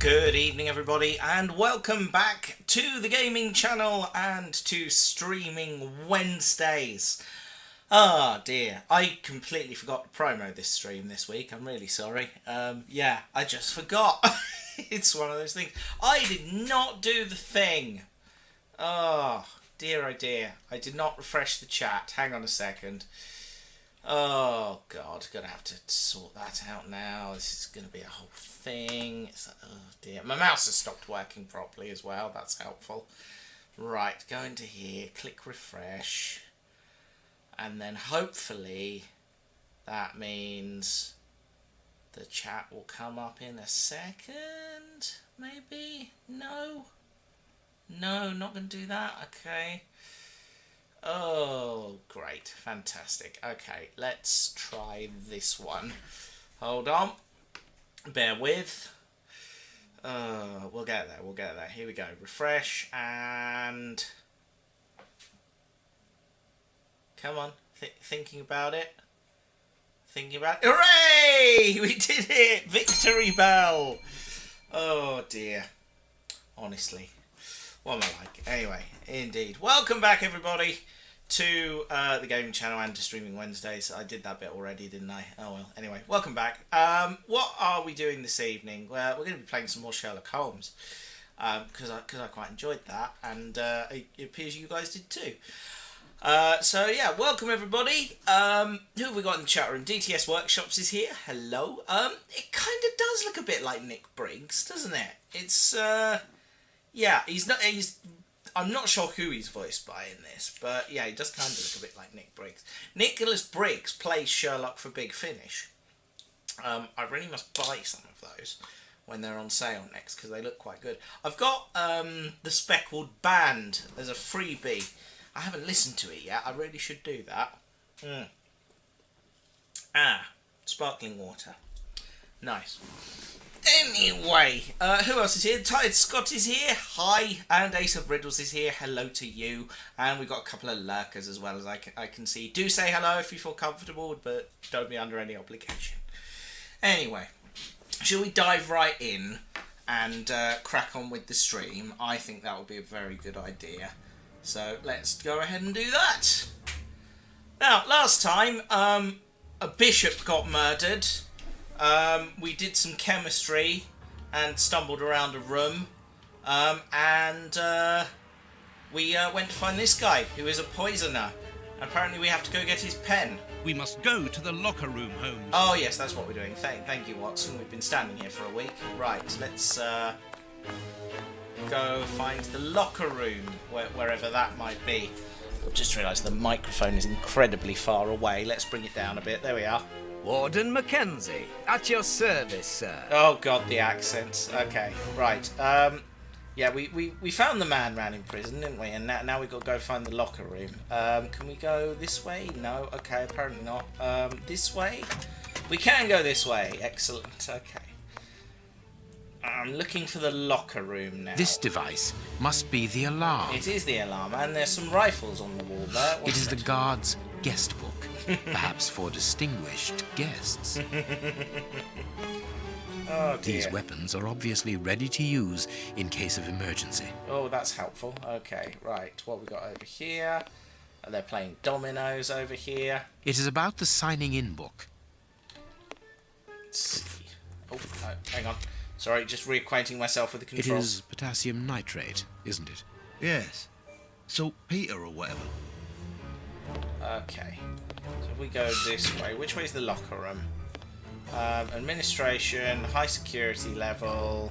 Good evening everybody and welcome back to the gaming channel and to Streaming Wednesdays. Ah dear, I completely forgot to promo this stream this week. I'm really sorry. Yeah, I just forgot. It's one of those things. I did not do the thing. Oh dear, I did not refresh the chat. Hang on a second. Oh god, gonna have to sort that out now. This is gonna be a whole thing. It's like, oh dear, my mouse has stopped working properly as well. That's helpful. Right, go into here, click refresh, and then hopefully that means the chat will come up in a second. Maybe? No, not gonna do that. Okay. Oh, great. Fantastic. Okay, let's try this one. Hold on. Bear with. We'll get there. Here we go. Refresh and... Come on. Thinking about it. Hooray! We did it! Victory bell! Oh, dear. Honestly. What am I like? Anyway, indeed. Welcome back, everybody, to the gaming channel and to Streaming Wednesdays. I did that bit already, didn't I? Oh well. Anyway, welcome back. What are we doing this evening? Well, we're going to be playing some more Sherlock Holmes because I quite enjoyed that, and it appears you guys did too. So yeah, welcome everybody. Who have we got in the chat room? DTS Workshops is here. Hello. It kind of does look a bit like Nick Briggs, doesn't it? It's yeah, I'm not sure who he's voiced by in this, but yeah, he does kind of look a bit like Nick Briggs. Nicholas Briggs plays Sherlock for Big Finish. I really must buy some of those when they're on sale next, because they look quite good. I've got The Speckled Band as a freebie. I haven't listened to it yet. I really should do that. Sparkling water. Nice. Anyway, who else is here? Tired Scott is here. Hi. And Ace of Riddles is here. Hello to you. And we've got a couple of lurkers as well as I can see. Do say hello if you feel comfortable, but don't be under any obligation. Anyway, shall we dive right in and crack on with the stream? I think that would be a very good idea. So let's go ahead and do that. Now, last time, a bishop got murdered. We did some chemistry and stumbled around a room, and we went to find this guy who is a poisoner. Apparently we have to go get his pen. We must go to the locker room, Holmes. Oh yes, that's what we're doing. Thank you, Watson. We've been standing here for a week. Right, let's go find the locker room, wherever that might be. I've just realised the microphone is incredibly far away. Let's bring it down a bit. There we are. Warden Mackenzie, at your service, sir. Oh god, the accents. Okay, right. Yeah, we found the man ran in prison, didn't we? And now we've got to go find the locker room. Can we go this way? No. Okay, apparently not. This way? We can go this way. Excellent. Okay. I'm looking for the locker room now. This device must be the alarm. It is the alarm, and there's some rifles on the wall there. It is the guard's guest book, perhaps for distinguished guests. Oh dear. These weapons are obviously ready to use in case of emergency. Oh, that's helpful. Okay, right. What we got over here? They're playing dominoes over here. It is about the signing in book. Let's see. Oh, hang on. Sorry, just reacquainting myself with the controls. It is potassium nitrate, isn't it? Yes. Saltpeter or whatever. Okay. So if we go this way, which way is the locker room? Administration, high security level.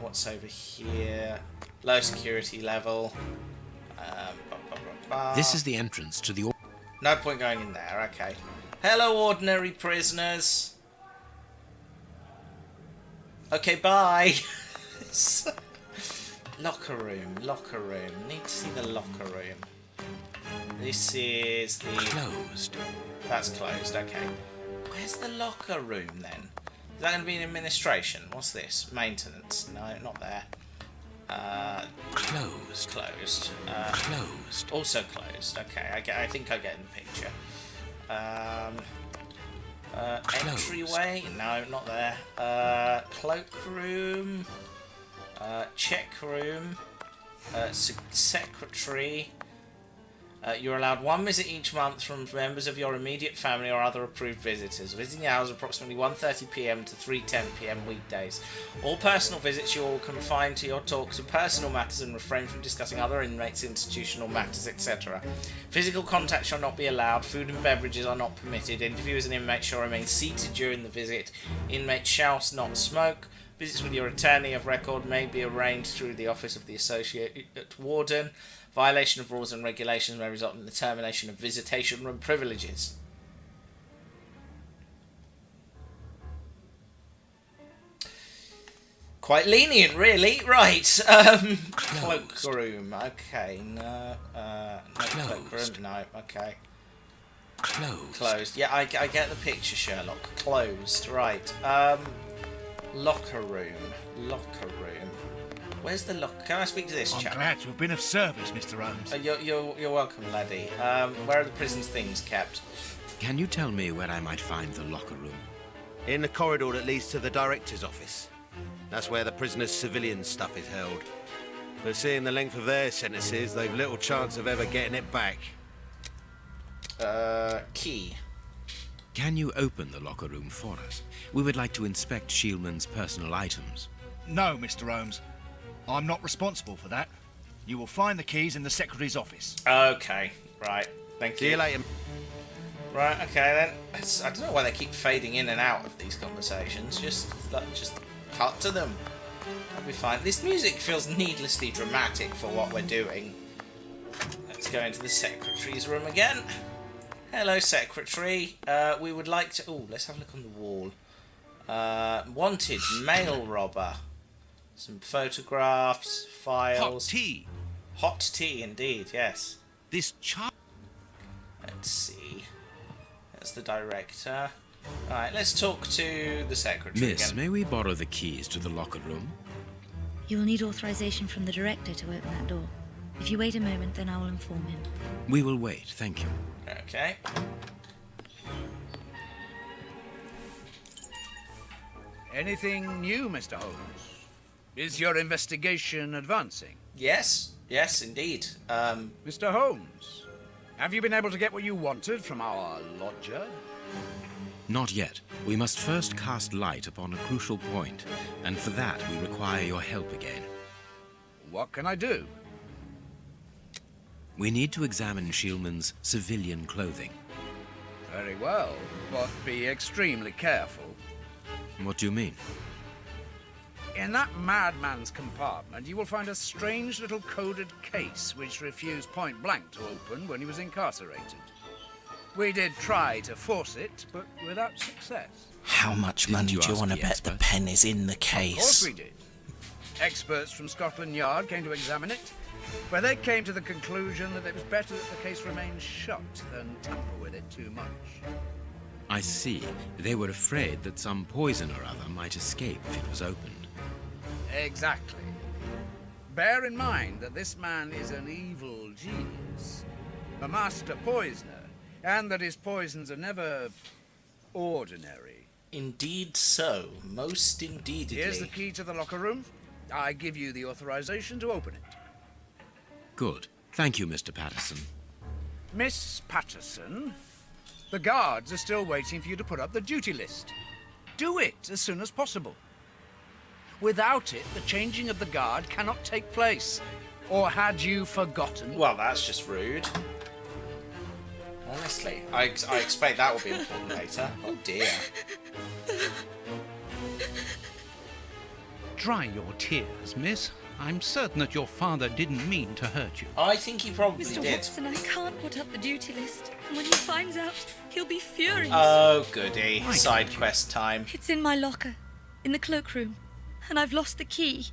What's over here? Low security level. This is the entrance to the... No point going in there, okay. Hello, ordinary prisoners. Okay, bye. Locker room. Need to see the locker room. This is the... Closed. That's closed, okay. Where's the locker room then? Is that going to be in administration? What's this? Maintenance. No, not there. Closed. Closed. Closed. Also closed. Okay, I think I get in the picture. Entryway? No, not there. Cloakroom. Check room. Secretary. You're allowed one visit each month from members of your immediate family or other approved visitors. Visiting hours are approximately 1:30 p.m. to 3:10 p.m. weekdays. All personal visits you will confine to your talks and personal matters and refrain from discussing other inmates, institutional matters, etc. Physical contact shall not be allowed. Food and beverages are not permitted. Interviewers and inmates shall remain seated during the visit. Inmates shall not smoke. Visits with your attorney of record may be arranged through the office of the associate warden. Violation of rules and regulations may result in the termination of visitation room privileges. Quite lenient, really. Right. Cloakroom. Okay. No. No cloakroom. No. Okay. Closed. Yeah, I get the picture, Sherlock. Closed. Right. Locker room. Where's the locker? Can I speak to this chap? I'm glad to have been of service, Mr. Holmes. You're welcome, laddie. Where are the prison's things kept? Can you tell me where I might find the locker room? In the corridor that leads to the director's office. That's where the prisoners' civilian stuff is held. But seeing the length of their sentences, they've little chance of ever getting it back. Key. Can you open the locker room for us? We would like to inspect Shieldman's personal items. No, Mr. Holmes. I'm not responsible for that. You will find the keys in the secretary's office. Okay, right. Thank you. See you later. Right, okay then. I don't know why they keep fading in and out of these conversations. Just cut to them. That'll be fine. This music feels needlessly dramatic for what we're doing. Let's go into the secretary's room again. Hello, secretary. We would like to... Oh, let's have a look on the wall. Wanted mail robber. Some photographs, files. Hot tea. Hot tea, indeed, yes. This child. Let's see. That's the director. Alright, let's talk to the secretary Miss, again. may we borrow the keys to the locker room? You will need authorization from the director to open that door. If you wait a moment, then I will inform him. We will wait, thank you. Okay. Anything new, Mr. Holmes? Is your investigation advancing? Yes, indeed. Mr. Holmes, have you been able to get what you wanted from our lodger? Not yet. We must first cast light upon a crucial point, and for that we require your help again. What can I do? We need to examine Shieldman's civilian clothing. Very well, but be extremely careful. What do you mean? In that madman's compartment, you will find a strange little coded case which refused point blank to open when he was incarcerated. We did try to force it, but without success. How much money do you want to bet the pen is in the case? Of course we did. Experts from Scotland Yard came to examine it, where they came to the conclusion that it was better that the case remained shut than tamper with it too much. I see. They were afraid that some poison or other might escape if it was opened. Exactly. Bear in mind that this man is an evil genius, a master poisoner, and that his poisons are never ordinary. Indeed so. Most indeedly. Here's the key to the locker room. I give you the authorization to open it. Good. Thank you, Mr. Patterson. Miss Patterson, the guards are still waiting for you to put up the duty list. Do it as soon as possible. Without it, the changing of the guard cannot take place. Or had you forgotten? Well, that's just rude. Honestly, I expect that will be important later. Oh dear. Dry your tears, miss. I'm certain that your father didn't mean to hurt you. I think he probably Mr. did. Watson, I can't put up the duty list. And when he finds out, he'll be furious. Oh goody. Why Side can't you? quest time. It's in my locker, in the cloakroom. And I've lost the key.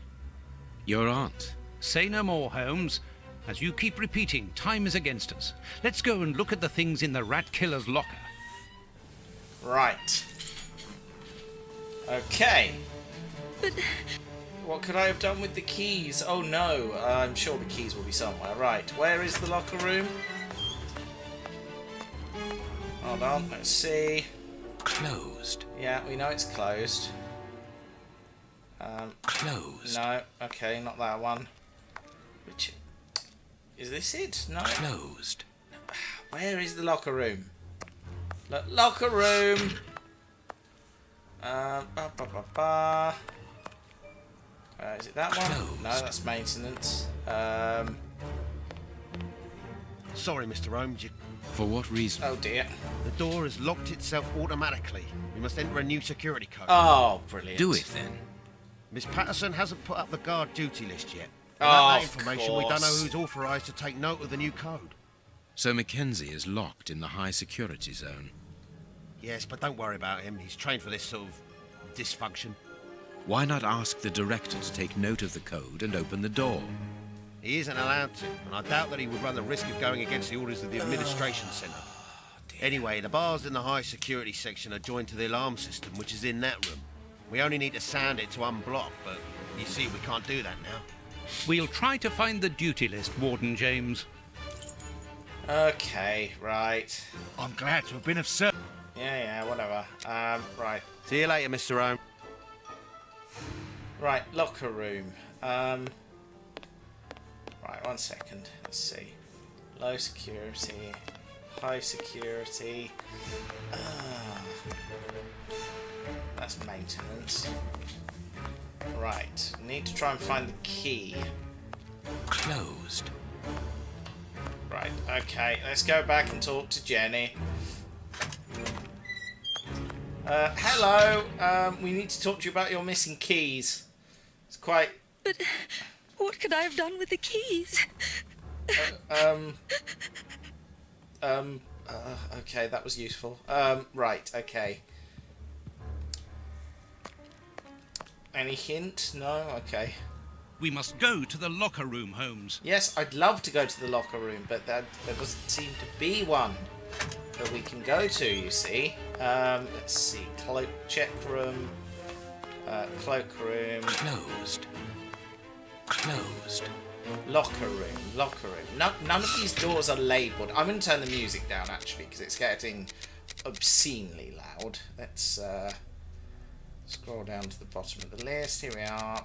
Your aunt. Say no more, Holmes. As you keep repeating, time is against us. Let's go and look at the things in the rat killer's locker. Right. Okay. But What could I have done with the keys? Oh no, I'm sure the keys will be somewhere. Right, where is the locker room? Hold on, let's see. Closed. Yeah, we know it's closed. Closed. No, okay, not that one. Which... Is this it? No. Closed. Where is the locker room? Locker room! Is it that one? Closed. No, that's maintenance. Sorry, Mr. Holmes, For what reason? Oh dear. the door has locked itself automatically. We must enter a new security code. Oh, brilliant. Do it then. Miss Patterson hasn't put up the guard duty list yet. Oh, Without that of information, we don't know course. who's authorised to take note of the new code. So Mackenzie is locked in the high security zone. Yes, but don't worry about him. He's trained for this sort of dysfunction. Why not ask the director to take note of the code and open the door? He isn't allowed to, and I doubt that he would run the risk of going against the orders of the administration centre. Anyway, the bars in the high security section are joined to the alarm system, which is in that room. We only need to sound it to unblock, but you see, we can't do that now. We'll try to find the duty list, Warden James. Okay, right. I'm glad to have been of service. Yeah, whatever. Right. See you later, Mr. Holmes. Right, locker room. Right, 1 second. Let's see. Low security. High security. That's maintenance. Right. Need to try and find the key. Closed. Right, okay. Let's go back and talk to Jenny. Hello. We need to talk to you about your missing keys. It's quite... But what could I have done with the keys? Okay, that was useful. Right, okay. Any hint? No? Okay. We must go to the locker room, Holmes. Yes, I'd love to go to the locker room, but there doesn't seem to be one that we can go to, you see. Let's see. Check room. Cloak room. Closed. Closed. Locker room. None of these doors are labelled. I'm going to turn the music down, actually, because it's getting obscenely loud. Let's scroll down to the bottom of the list. Here we are.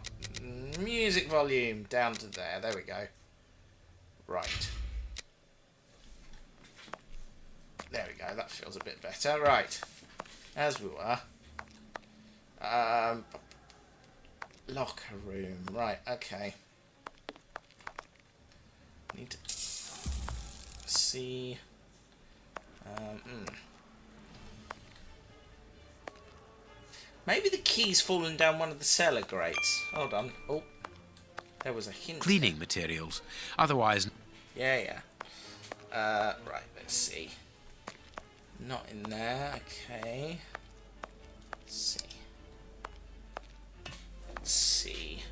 Music volume down to there. There we go. Right. There we go. That feels a bit better. Right. As we were. Locker room. Right. Okay. Need to see. Maybe the key's fallen down one of the cellar grates. Hold on. Oh, there was a hint. Cleaning materials. Otherwise... Yeah. Right, let's see. Not in there. Okay. Let's see.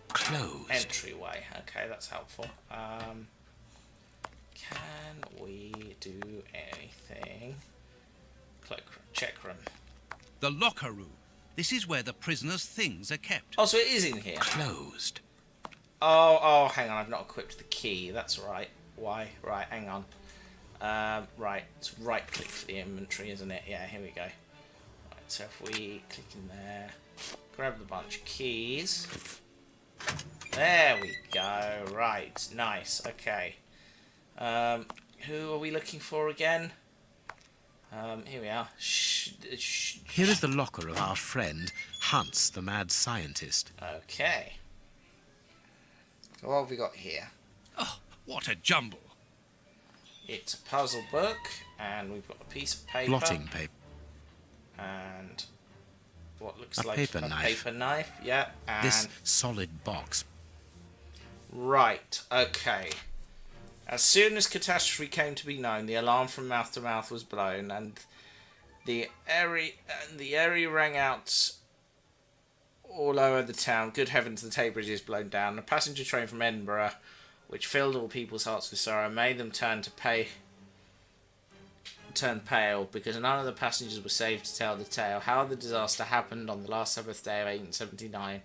Closed. Entryway. Okay, that's helpful. Can we do anything? Check room. The locker room. This is where the prisoner's things are kept. Oh, so it is in here. Closed. Oh, hang on. I've not equipped the key. That's right. Why? Right, hang on. Right, it's right-click for the inventory, isn't it? Yeah, here we go. Right, so if we click in there, grab the bunch of keys. There we go. Right, nice. Okay. Who are we looking for again? Here we are. Here is the locker of our friend, Hans, the mad scientist. Okay. So what have we got here? Oh, what a jumble. It's a puzzle book, and we've got a piece of paper. Blotting paper. And what looks A like paper a knife. paper knife. Yeah, and... This solid box. Right, okay. As soon as catastrophe came to be known, the alarm from mouth to mouth was blown, and the area rang out all over the town. Good heavens, the Tay Bridge is blown down. A passenger train from Edinburgh, which filled all people's hearts with sorrow, made them turn pale, because none of the passengers were saved to tell the tale. How the disaster happened on the last Sabbath day of 1879,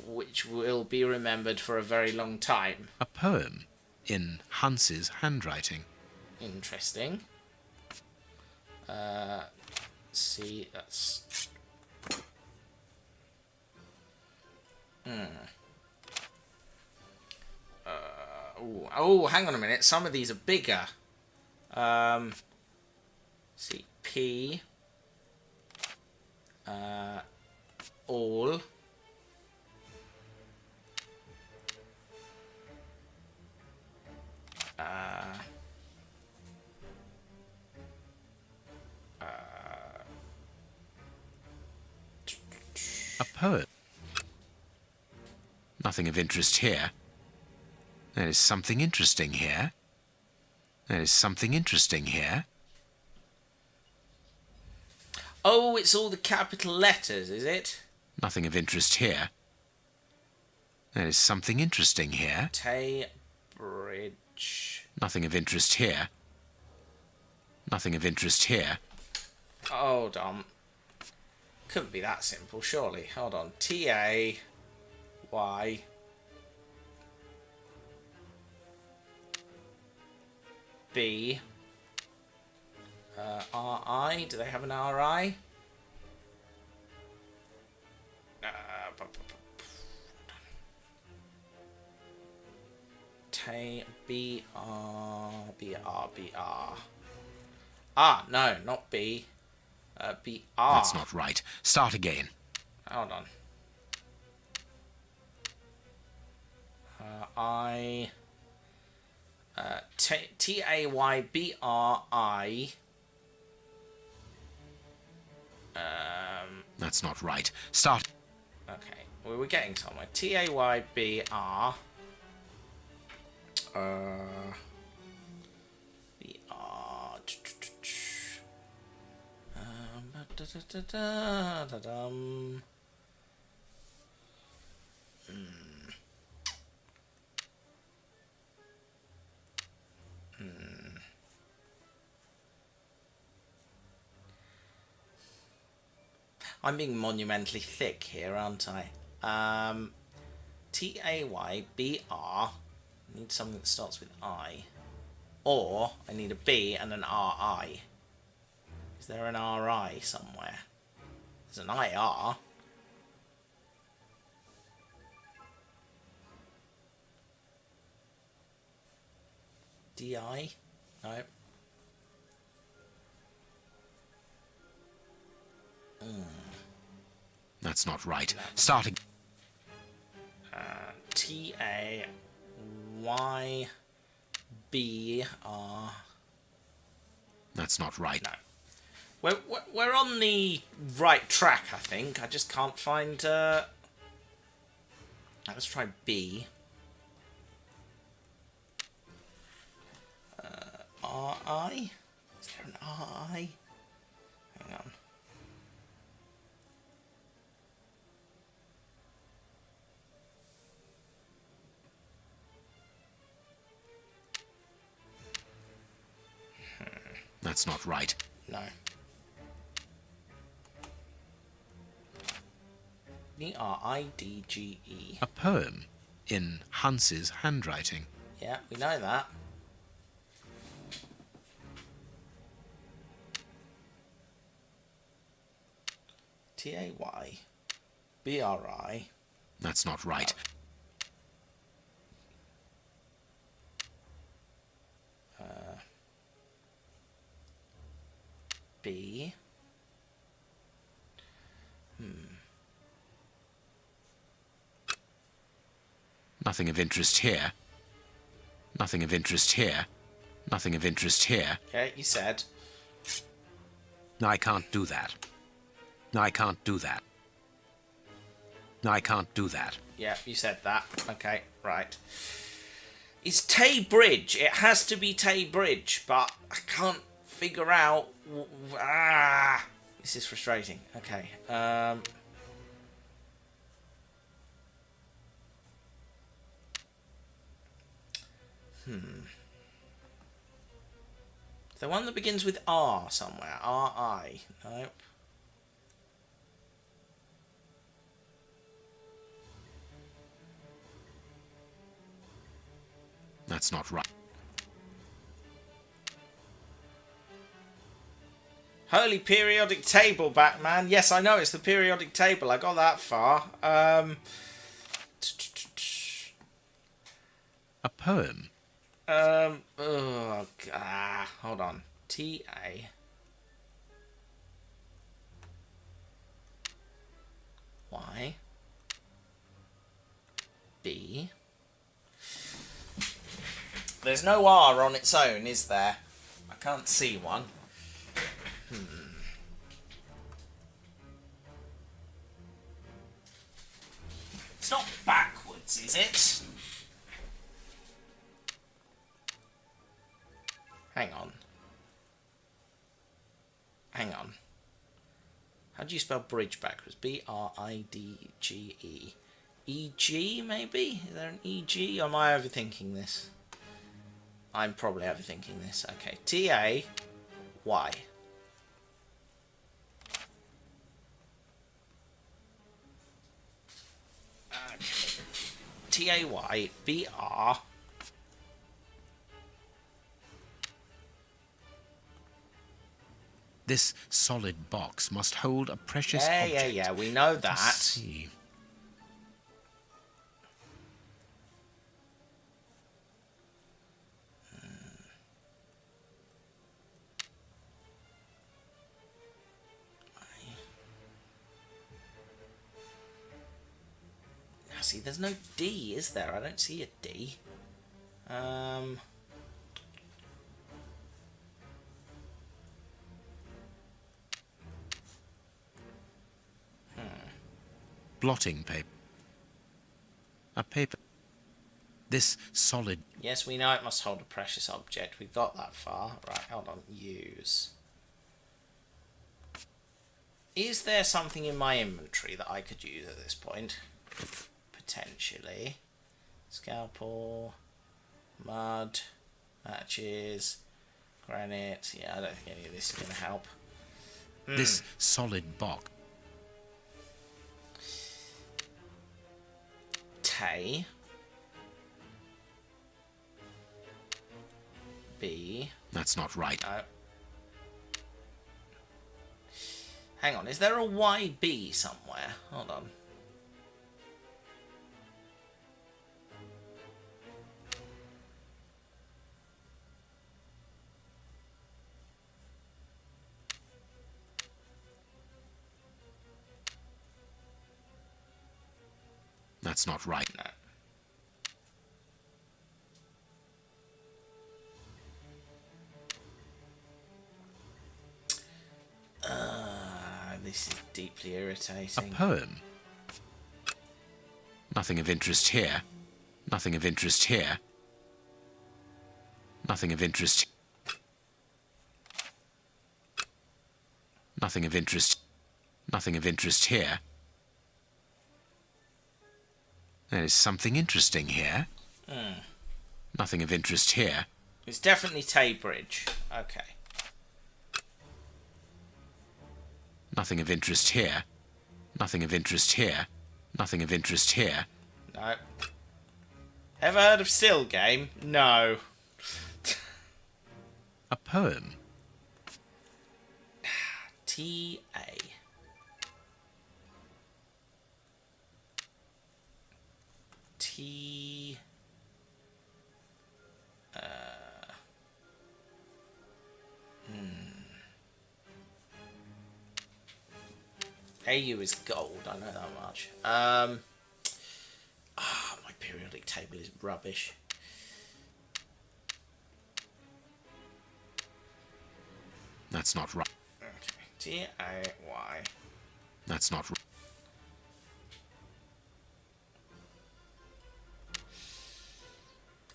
which will be remembered for a very long time. A poem in Hans's handwriting. Interesting. See, that's... Oh, hang on a minute. Some of these are bigger. See, P. All. A poem. Nothing of interest here. There is something interesting here. There is something interesting here. Oh, it's all the capital letters, is it? Nothing of interest here. There is something interesting here. Tay Bridge. Nothing of interest here. Nothing of interest here. Hold on. Couldn't be that simple, surely. Hold on. T-A-Y. B. R-I. Do they have an R-I? Tay. B-R. B-R. B-R. Ah, no, not B. B-R. That's not right. Start again. Hold on. I... T-A-Y-B-R-I... That's not right. Start. Okay, well, we're getting somewhere. T-A-Y-B-R... B-R... Da-da-da-da-da-dum. I'm being monumentally thick here, aren't I? T-A-Y-B-R. I need something that starts with I. Or I need a B and an R-I. Is there an R-I somewhere? There's an I-R. D-I? No. That's not right. Start again. T-A-Y-B-R. That's not right. No. We're on the right track, I think. I just can't find... Let's try B. R-I? Is there an R-I? Hang on. That's not right. No. E-R-I-D-G-E. A poem in Hans's handwriting. Yeah, we know that. T-A-Y-B-R-I. That's not right. B. Nothing of interest here. Nothing of interest here. Nothing of interest here. Yeah, you said. No, I can't do that. No, I can't do that. No, I can't do that. Yeah, you said that. Okay, right. It's Tay Bridge. It has to be Tay Bridge, but I can't figure out... This is frustrating. Okay. The one that begins with R somewhere. R-I. Nope. That's not right. Holy periodic table, Batman. Yes, I know, it's the periodic table. I got that far. A poem. Hold on. T-A... Y... B... There's no R on its own, is there? I can't see one. It's not backwards, is it? Hang on. Hang on. How do you spell bridge backwards? B-R-I-D-G-E. E-G, maybe? Is there an E-G? Or am I overthinking this? I'm probably overthinking this. Okay. T-A-Y. Okay. T-A-Y-B-R... This solid box must hold a precious Yeah, object. yeah, we know that. Let's see. See, there's no D, is there? I don't see a D. Blotting paper. A paper. This solid... Yes, we know it must hold a precious object. We've got that far. Right, hold on. Use. Is there something in my inventory that I could use at this point? Potentially. Scalpel. Mud. Matches. Granite. Yeah, I don't think any of this is going to help. This solid box. Tay. B. That's not right. No. Hang on, is there a YB somewhere? Hold on. That's not right. No. This is deeply A irritating. poem. Nothing of interest here. Nothing of interest here. Nothing of interest. Nothing of interest. Nothing of interest here. There is something interesting here. Nothing of interest here. It's definitely Taybridge. Okay. Nothing of interest here. Nothing of interest here. Nothing of interest here. No. Ever heard of Still Game? No. A poem. T-A. T... AU is gold, I know that much. My periodic table is rubbish. That's not right. Okay. T-A-Y. That's not right.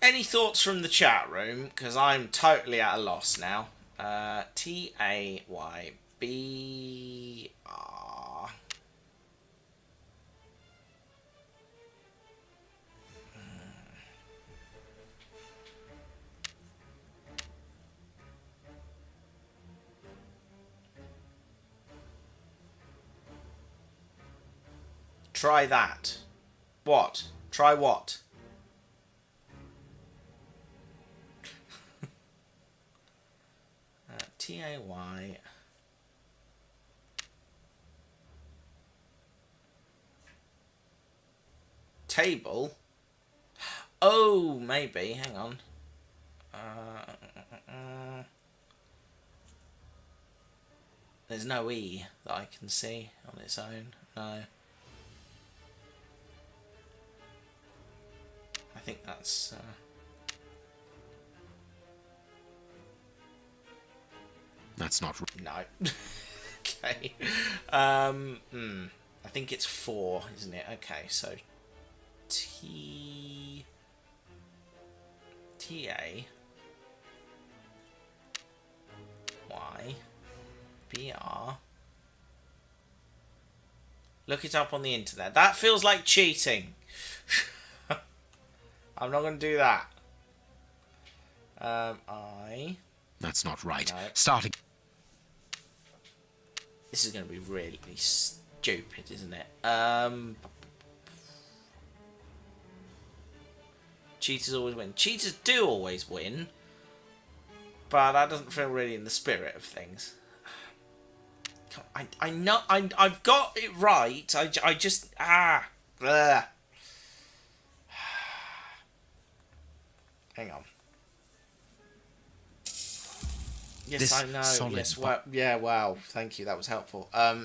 Any thoughts from the chat room? Because I'm totally at a loss now. T-A-Y-B-R. Try that. What? Try what? T-A-Y. table. Oh, maybe. Hang on. There's no E that I can see on its own. No. I think that's... That's not... No. Okay. I think it's 4, isn't it? Okay, so... T-A... Y... B-R... Look it up on the internet. That feels like cheating. I'm not going to do that. I... That's not right. No. Starting... This is going to be really stupid, isn't it? Cheaters always win. Cheaters do always win, but that doesn't feel really in the spirit of things. I know I've got it right. I just bleh. Hang on. Yes, This I know. solid Yes, wow. Yeah, wow. Thank you. That was helpful. Let's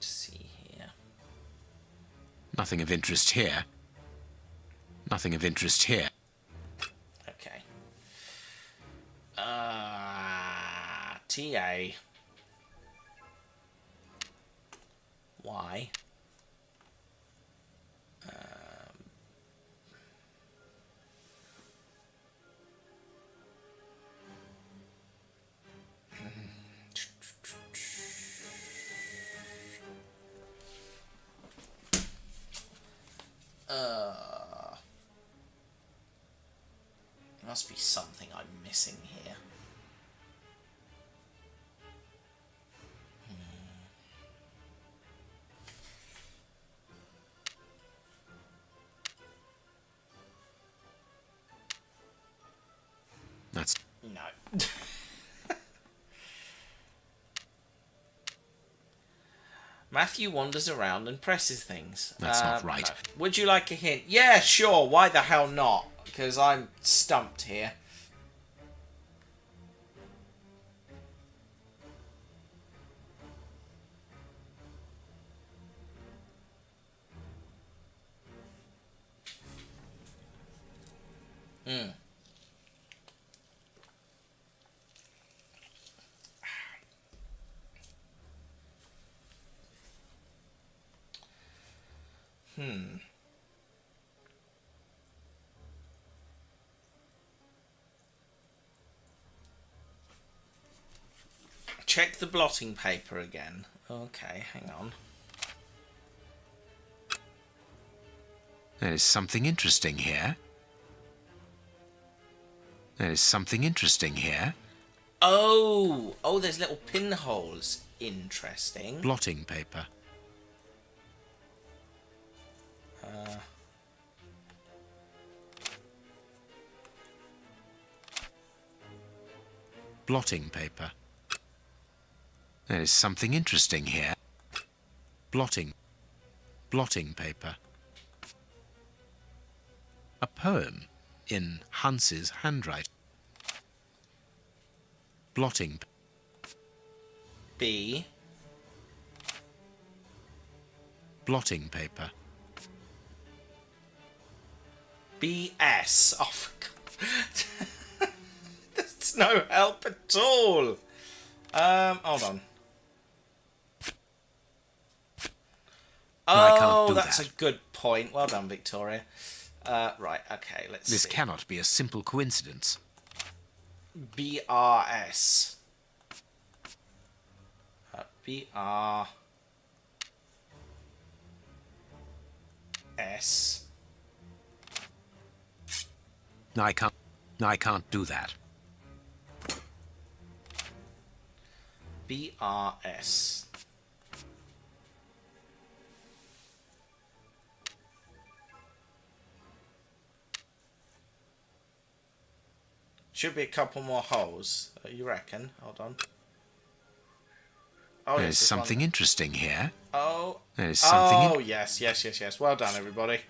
see here. Nothing of interest here. Nothing of interest here. Okay. T-A... Y... must be something I'm missing here. That's... No. Matthew wanders around and presses things. That's not right. No. Would you like a hint? Yeah, sure. Why the hell not? Because I'm stumped here. Check the blotting paper again. Okay, hang on. There is something interesting here. There is something interesting here. Oh, there's little pinholes. Interesting. Blotting paper. Blotting paper. There is something interesting here. Blotting paper. A poem in Hans's handwriting. Blotting. B. Blotting paper. BS. Oh, for God. There's no help at all. Hold on. I can't Oh, do that's that. a good point. Well done, Victoria. Right, okay, let's This see. cannot be a simple coincidence. BRS. BRS. I can't do that. BRS. Should be a couple more holes, you reckon? Hold on. Oh, There's yes, this something one. interesting here. Oh. There's something. Oh, yes. Well done, everybody.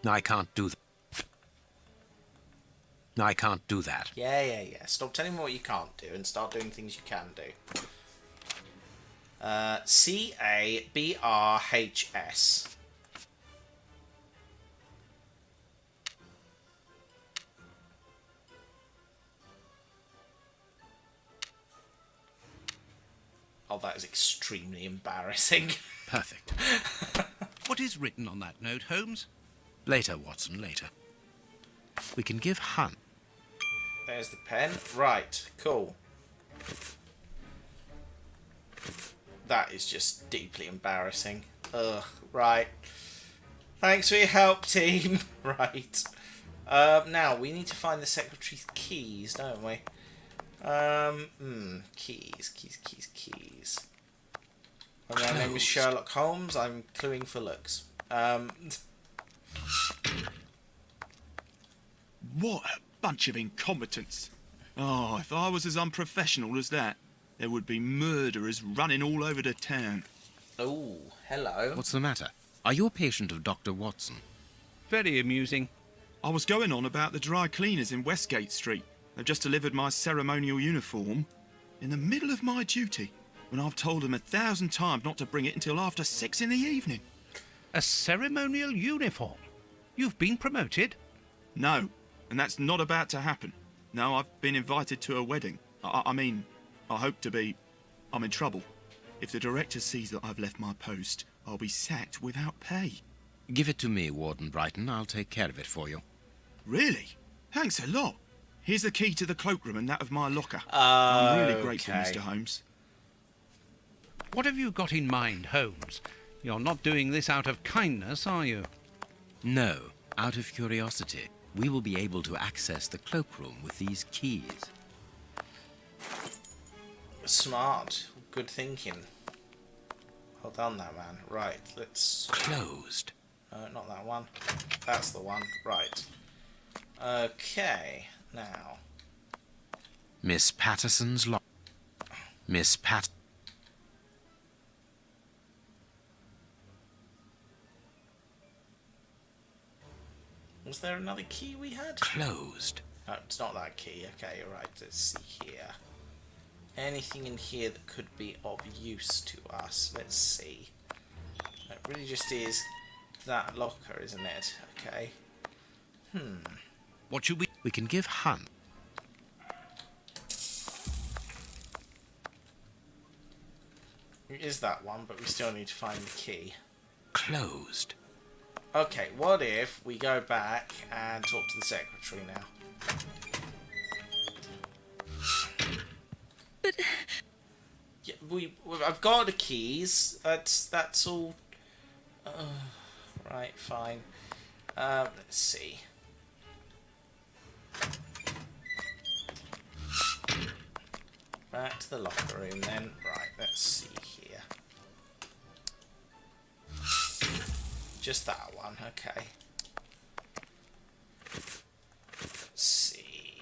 I can't do that. I can't do that. Yeah. Stop telling me what you can't do and start doing things you can do. CABRHS. Oh, that is extremely embarrassing. Perfect. What is written on that note, Holmes? Later, Watson, later. We can give Hunt. There's the pen. Right, cool. That is just deeply embarrassing. Ugh, right. Thanks for your help, team. Right. Now, we need to find the secretary's keys, don't we? Keys. My name is Sherlock Holmes. I'm cluing for looks. What a bunch of incompetents. Oh, if I was as unprofessional as that, there would be murderers running all over the town. Oh, hello. What's the matter? Are you a patient of Dr. Watson? Very amusing. I was going on about the dry cleaners in Westgate Street. They've just delivered my ceremonial uniform in the middle of my duty, when I've told them 1,000 times not to bring it until after 6 in the evening. A ceremonial uniform? You've been promoted? No, and that's not about to happen. No, I've been invited to a wedding. I mean, I hope to be. I'm in trouble. If the director sees that I've left my post, I'll be sacked without pay. Give it to me, Warden Brighton. I'll take care of it for you. Really? Thanks a lot. Here's the key to the cloakroom and that of my locker. I'm really grateful, Okay. Mr. Holmes. What have you got in mind, Holmes? You're not doing this out of kindness, are you? No, out of curiosity. We will be able to access the cloakroom with these keys. Smart. Good thinking. Well done, that man. Right, let's... Closed. not that one. That's the one. Right. Okay, now. Miss Patterson's lock. Miss Pat... Was there another key we had? Closed. No, it's not that key. Okay, you're right. Let's see here. Anything in here that could be of use to us? Let's see. It really just is that locker, isn't it? Okay. What should we... We can give Hunt. It is that one, but we still need to find the key. Closed. Okay, what if we go back and talk to the secretary now? But Yeah, I've got the keys. That's all. Right, fine. Let's see. Back to the locker room then. Right, let's see here. Just that one, okay. Let's see.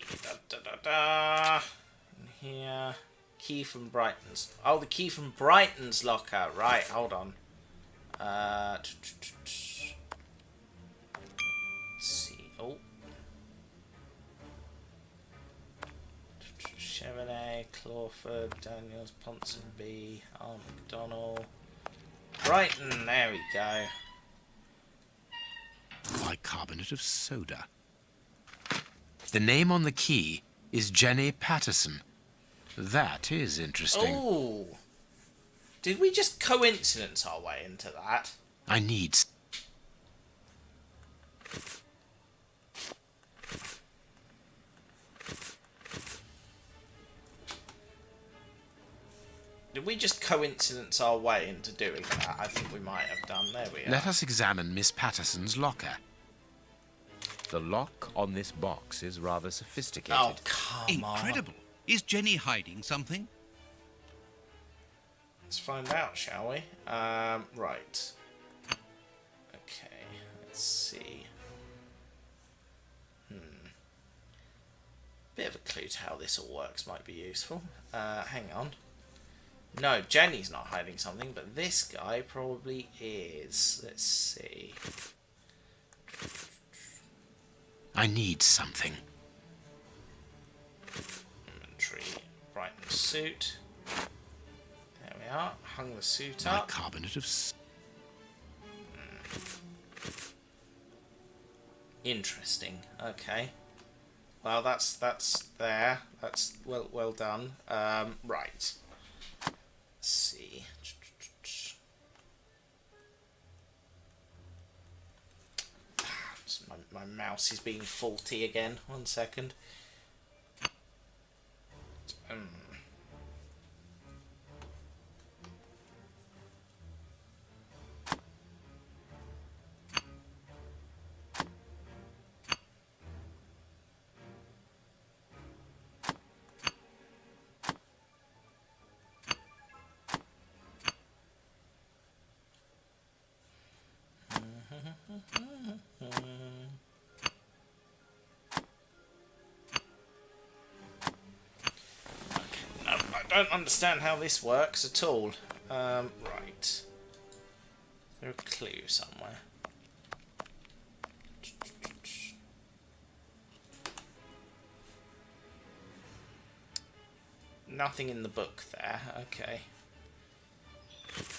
In here. Key from Brighton's. Oh, the key from Brighton's locker. Right, hold on. Let's see. Oh. Chevrolet, Clawford, Daniels, Ponsonby, McDonald. Brighton, there we go. Bicarbonate of soda. The name on the key is Jenny Patterson. That is interesting. Oh. Did we just coincidence our way into that? I need... Did we just coincidence our way into doing that? I think we might have done. There we are. Let us examine Miss Patterson's locker. The lock on this box is rather sophisticated. Oh, come on. Incredible. Is Jenny hiding something? Let's find out, shall we? Right. Okay, let's see. Bit of a clue to how this all works might be useful. Hang on. No, Jenny's not hiding something, but this guy probably is. Let's see. I need something. Inventory. Brighten suit. There we are. Hung the suit My up. carbonate of... Interesting. Okay. Well, that's there. That's well done. Right. Let's see. My mouse is being faulty again. 1 second. I don't understand how this works at all. Right. Is there a clue somewhere? Nothing in the book there. Okay.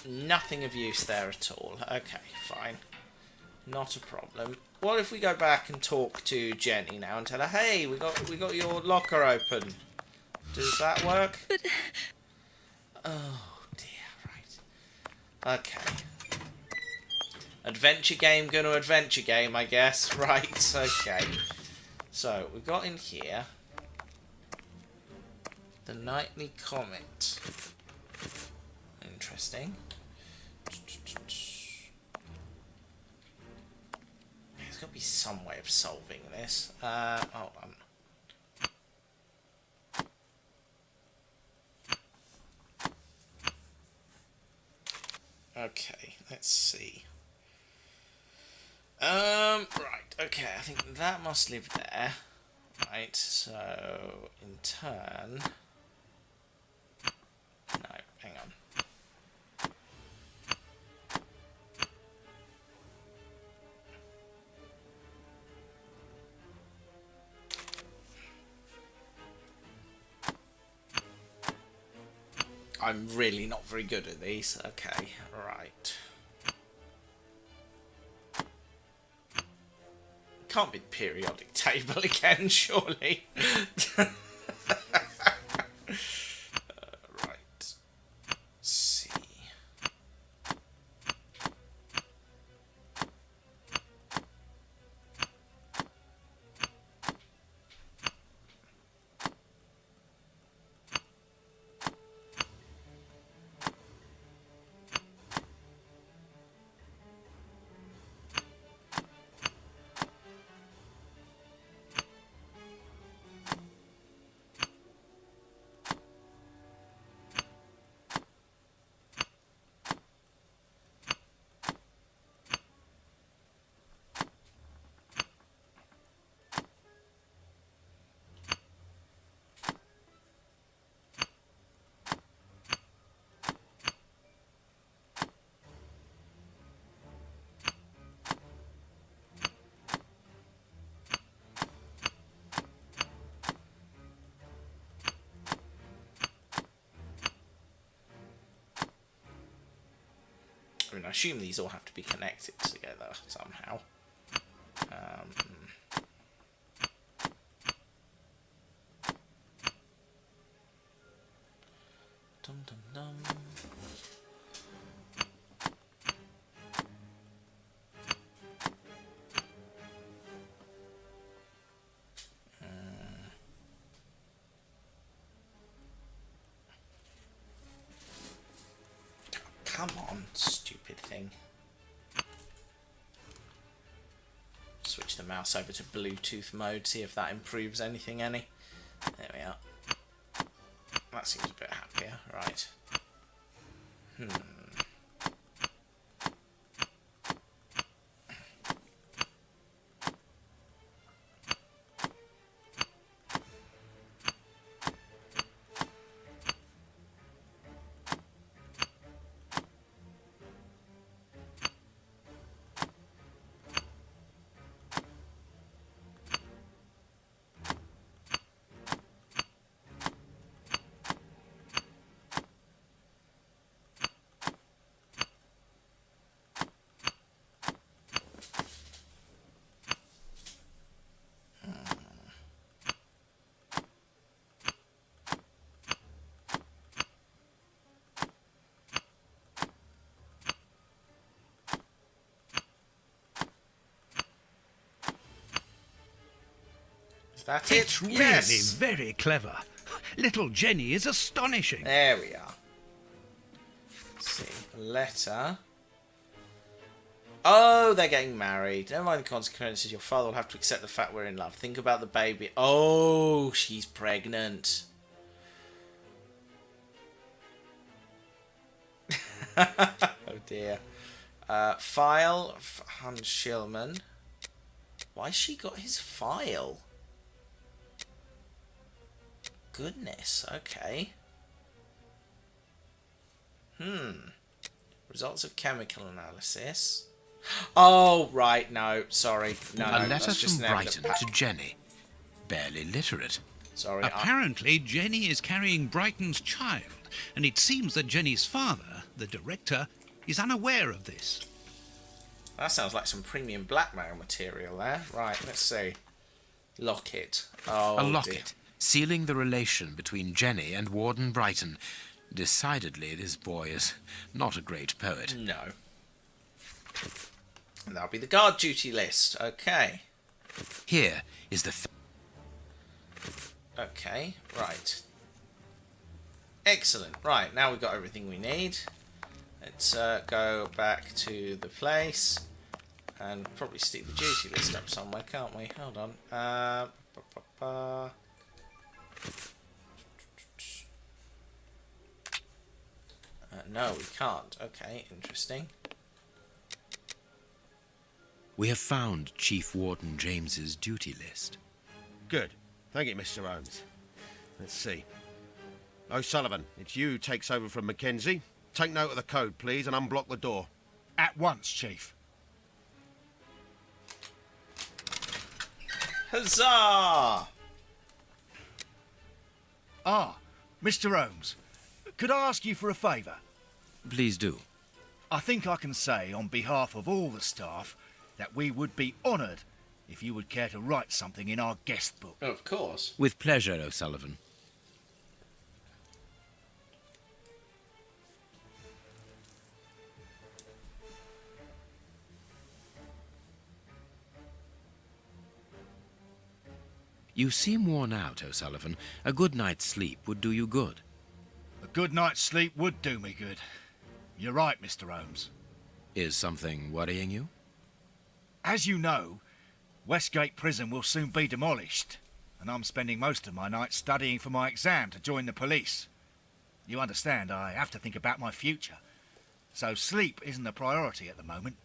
Nothing of use there at all. Okay, fine. Not a problem. What if we go back and talk to Jenny now and tell her, hey, we got your locker open. Does that work? But... Oh dear, right. Okay. Adventure game, gonna adventure game, I guess. Right, okay. So, we got in here the Nightly Comet. Interesting. There's got to be some way of solving this. Hold on. Okay, let's see. Right, okay, I think that must live there. Right, so in turn... No, hang on. I'm really not very good at these. Okay, right. Can't be the periodic table again, surely. Right. Let's see. I mean, I assume these all have to be connected together somehow. Dum dum dum. Come on, stupid thing. Switch the mouse over to Bluetooth mode, see if that improves anything any. There we are. That seems a bit happier, right. that It's it? really Yes! very clever. Little Jenny is astonishing. There we are. Let's see. Letter. Oh, they're getting married. Never mind the consequences. Your father will have to accept the fact we're in love. Think about the baby. Oh, she's pregnant. Oh dear. File. Hans Schillman. Why's she got his file? Goodness. Okay. Results of chemical analysis. Oh, right. No, sorry. No, A letter that's just from an evident Brighton to Jenny. Barely literate. Sorry. Apparently, Jenny is carrying Brighton's child, and it seems that Jenny's father, the director, is unaware of this. That sounds like some premium blackmail material there. Right, let's see. Locket. Oh, A locket, dear. sealing the relation between Jenny and Warden Brighton. Decidedly, this boy is not a great poet. No. And that'll be the guard duty list. Okay. Here is the... Okay, right. Excellent. Right, now we've got everything we need. Let's go back to the place and probably stick the duty list up somewhere, can't we? Hold on. No, we can't. Okay, interesting. We have found Chief Warden James's duty list. Good. Thank you, Mr. Holmes. Let's see. O'Sullivan, it's you who takes over from Mackenzie. Take note of the code, please, and unblock the door. At once, Chief. Huzzah! Ah, Mr. Holmes, could I ask you for a favour? Please do. I think I can say on behalf of all the staff that we would be honoured if you would care to write something in our guest book. Of course. With pleasure, O'Sullivan. You seem worn out, O'Sullivan. A good night's sleep would do you good. A good night's sleep would do me good. You're right, Mr. Holmes. Is something worrying you? As you know, Westgate Prison will soon be demolished, and I'm spending most of my nights studying for my exam to join the police. You understand, I have to think about my future, so sleep isn't a priority at the moment.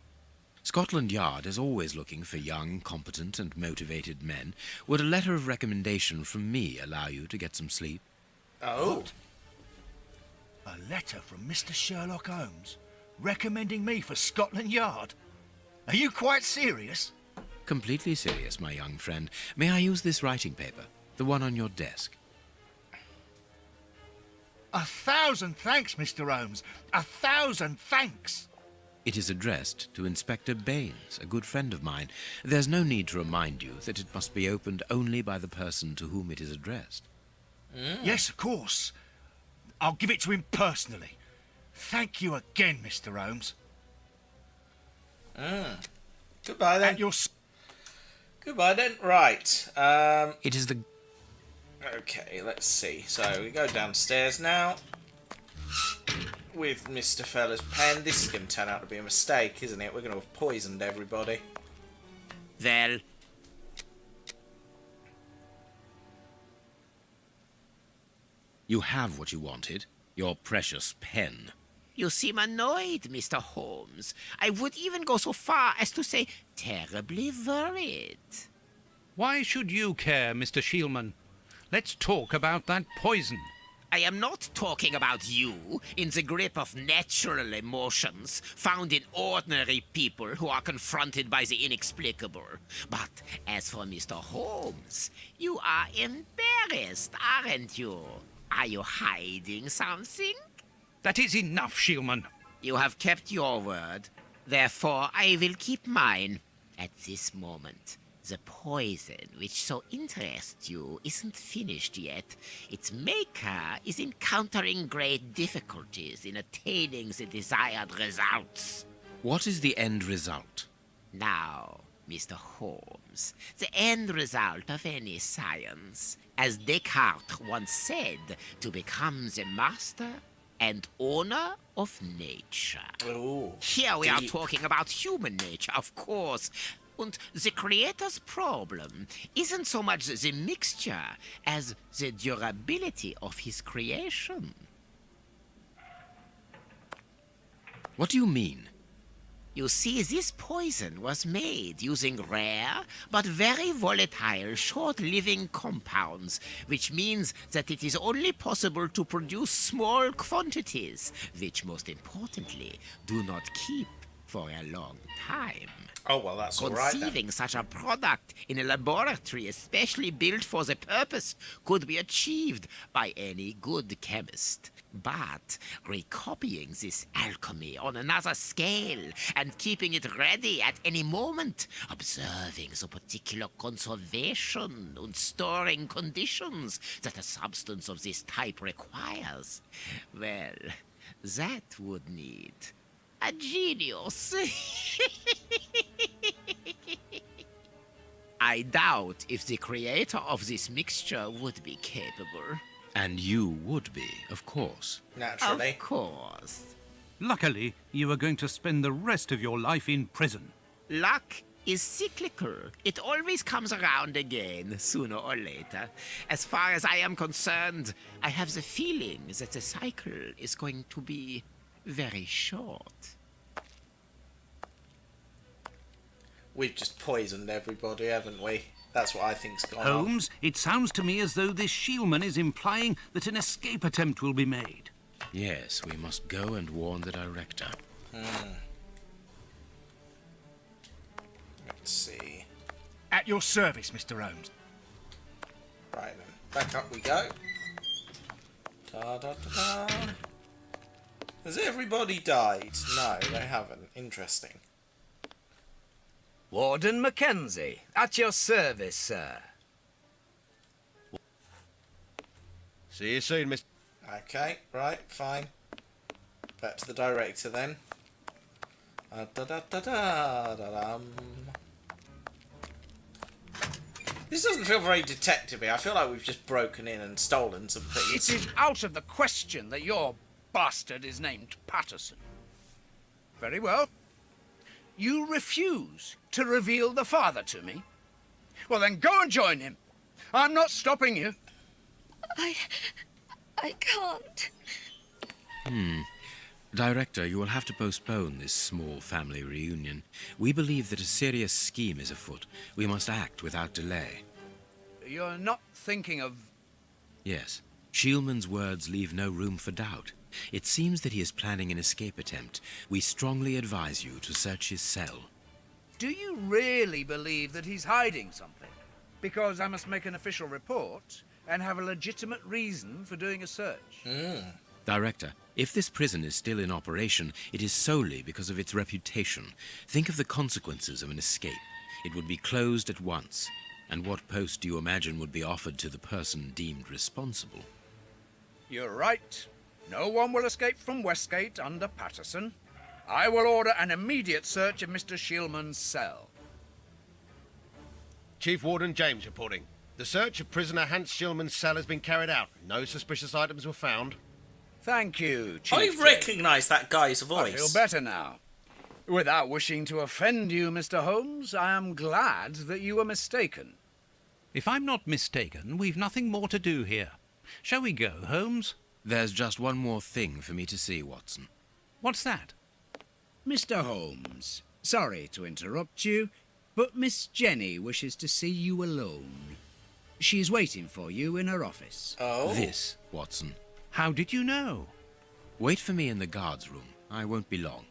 Scotland Yard is always looking for young, competent and motivated men. Would a letter of recommendation from me allow you to get some sleep? Oh. A letter from Mr. Sherlock Holmes recommending me for Scotland Yard? Are you quite serious? Completely serious, my young friend. May I use this writing paper? The one on your desk. 1,000 thanks, Mr. Holmes. 1,000 thanks. It is addressed to Inspector Baines, a good friend of mine. There's no need to remind you that it must be opened only by the person to whom it is addressed. Yes, of course. I'll give it to him personally. Thank you again, Mr. Holmes. Goodbye then. And your... Goodbye then. Right. It is the... Okay, let's see. So we go downstairs now with Mr. Fella's pen. This is going to turn out to be a mistake, isn't it? We're going to have poisoned everybody. Well... You have what you wanted. Your precious pen. You seem annoyed, Mr. Holmes. I would even go so far as to say terribly worried. Why should you care, Mr. Shielman? Let's talk about that poison. I am not talking about you in the grip of natural emotions found in ordinary people who are confronted by the inexplicable. But as for Mr. Holmes, you are embarrassed, aren't you? Are you hiding something? That is enough, Shielman. You have kept your word. Therefore, I will keep mine. At this moment, the poison which so interests you isn't finished yet. Its maker is encountering great difficulties in attaining the desired results. What is the end result? Now, Mr. Holmes, Holmes, the end result of any science, as Descartes once said, to become the master and owner of nature. Ooh, Here we are deep. talking about human nature, of course. And the creator's problem isn't so much the mixture as the durability of his creation. What do you mean? You see, this poison was made using rare but very volatile short-living compounds, which means that it is only possible to produce small quantities, which most importantly do not keep for a long time. Oh, well, that's all right then. Conceiving such a product in a laboratory especially built for the purpose could be achieved by any good chemist. But recopying this alchemy on another scale and keeping it ready at any moment, observing the particular conservation and storing conditions that a substance of this type requires, well, that would need a genius. I doubt if the creator of this mixture would be capable. And you would be, of course. Naturally. Of course. Luckily, you are going to spend the rest of your life in prison. Luck is cyclical. It always comes around again, sooner or later. As far as I am concerned, I have the feeling that the cycle is going to be very short. We've just poisoned everybody, haven't we? That's what I think's gone on. Holmes, it sounds to me as though this Shielman is implying that an escape attempt will be made. Yes, we must go and warn the director. Let's see. At your service, Mr. Holmes. Right then, back up we go. Ta-da-da-da. Has everybody died? No, they haven't. Interesting. Warden Mackenzie, at your service, sir. See you soon, Mr. Okay, right, fine. Back to the director then. Da-da-da-da-da-dum. This doesn't feel very detective-y. I feel like we've just broken in and stolen some things. It is out of the question that your bastard is named Patterson. Very well. You refuse to reveal the father to me? Well, then go and join him. I'm not stopping you. I can't. Director, you will have to postpone this small family reunion. We believe that a serious scheme is afoot. We must act without delay. You're not thinking of... Yes. Shielman's words leave no room for doubt. It seems that he is planning an escape attempt. We strongly advise you to search his cell. Do you really believe that he's hiding something? Because I must make an official report and have a legitimate reason for doing a search. Director, if this prison is still in operation, it is solely because of its reputation. Think of the consequences of an escape. It would be closed at once. And what post do you imagine would be offered to the person deemed responsible? You're right. No one will escape from Westgate under Patterson. I will order an immediate search of Mr. Shielman's cell. Chief Warden James reporting. The search of prisoner Hans Shillman's cell has been carried out. No suspicious items were found. Thank you, Chief. I recognise that guy's voice. I feel better now. Without wishing to offend you, Mr. Holmes, I am glad that you were mistaken. If I'm not mistaken, we've nothing more to do here. Shall we go, Holmes? There's just one more thing for me to see, Watson. What's that? Mr. Holmes, sorry to interrupt you, but Miss Jenny wishes to see you alone. She's waiting for you in her office. Oh. This, Watson. How did you know? Wait for me in the guard's room. I won't be long.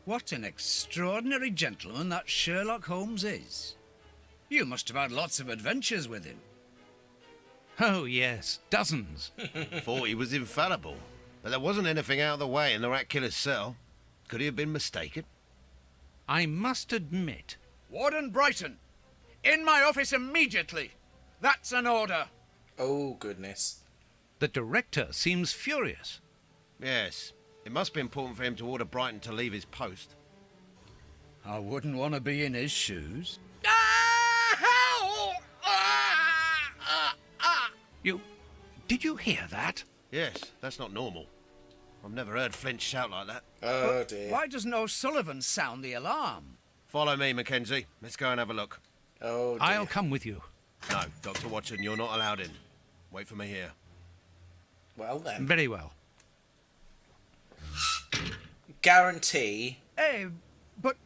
What an extraordinary gentleman that Sherlock Holmes is. You must have had lots of adventures with him. Oh, yes, dozens. Thought he was infallible. But there wasn't anything out of the way in the rat killer's cell. Could he have been mistaken? I must admit... Warden Brighton, in my office immediately. That's an order. Oh, goodness. The director seems furious. Yes. It must be important for him to order Brighton to leave his post. I wouldn't want to be in his shoes. Did you hear that? Yes, that's not normal. I've never heard Flint shout like that. Oh dear. Why doesn't O'Sullivan sound the alarm? Follow me, Mackenzie. Let's go and have a look. Oh dear. I'll come with you. No, Dr. Watson, you're not allowed in. Wait for me here. Well then. Very well. Guarantee. Hey, but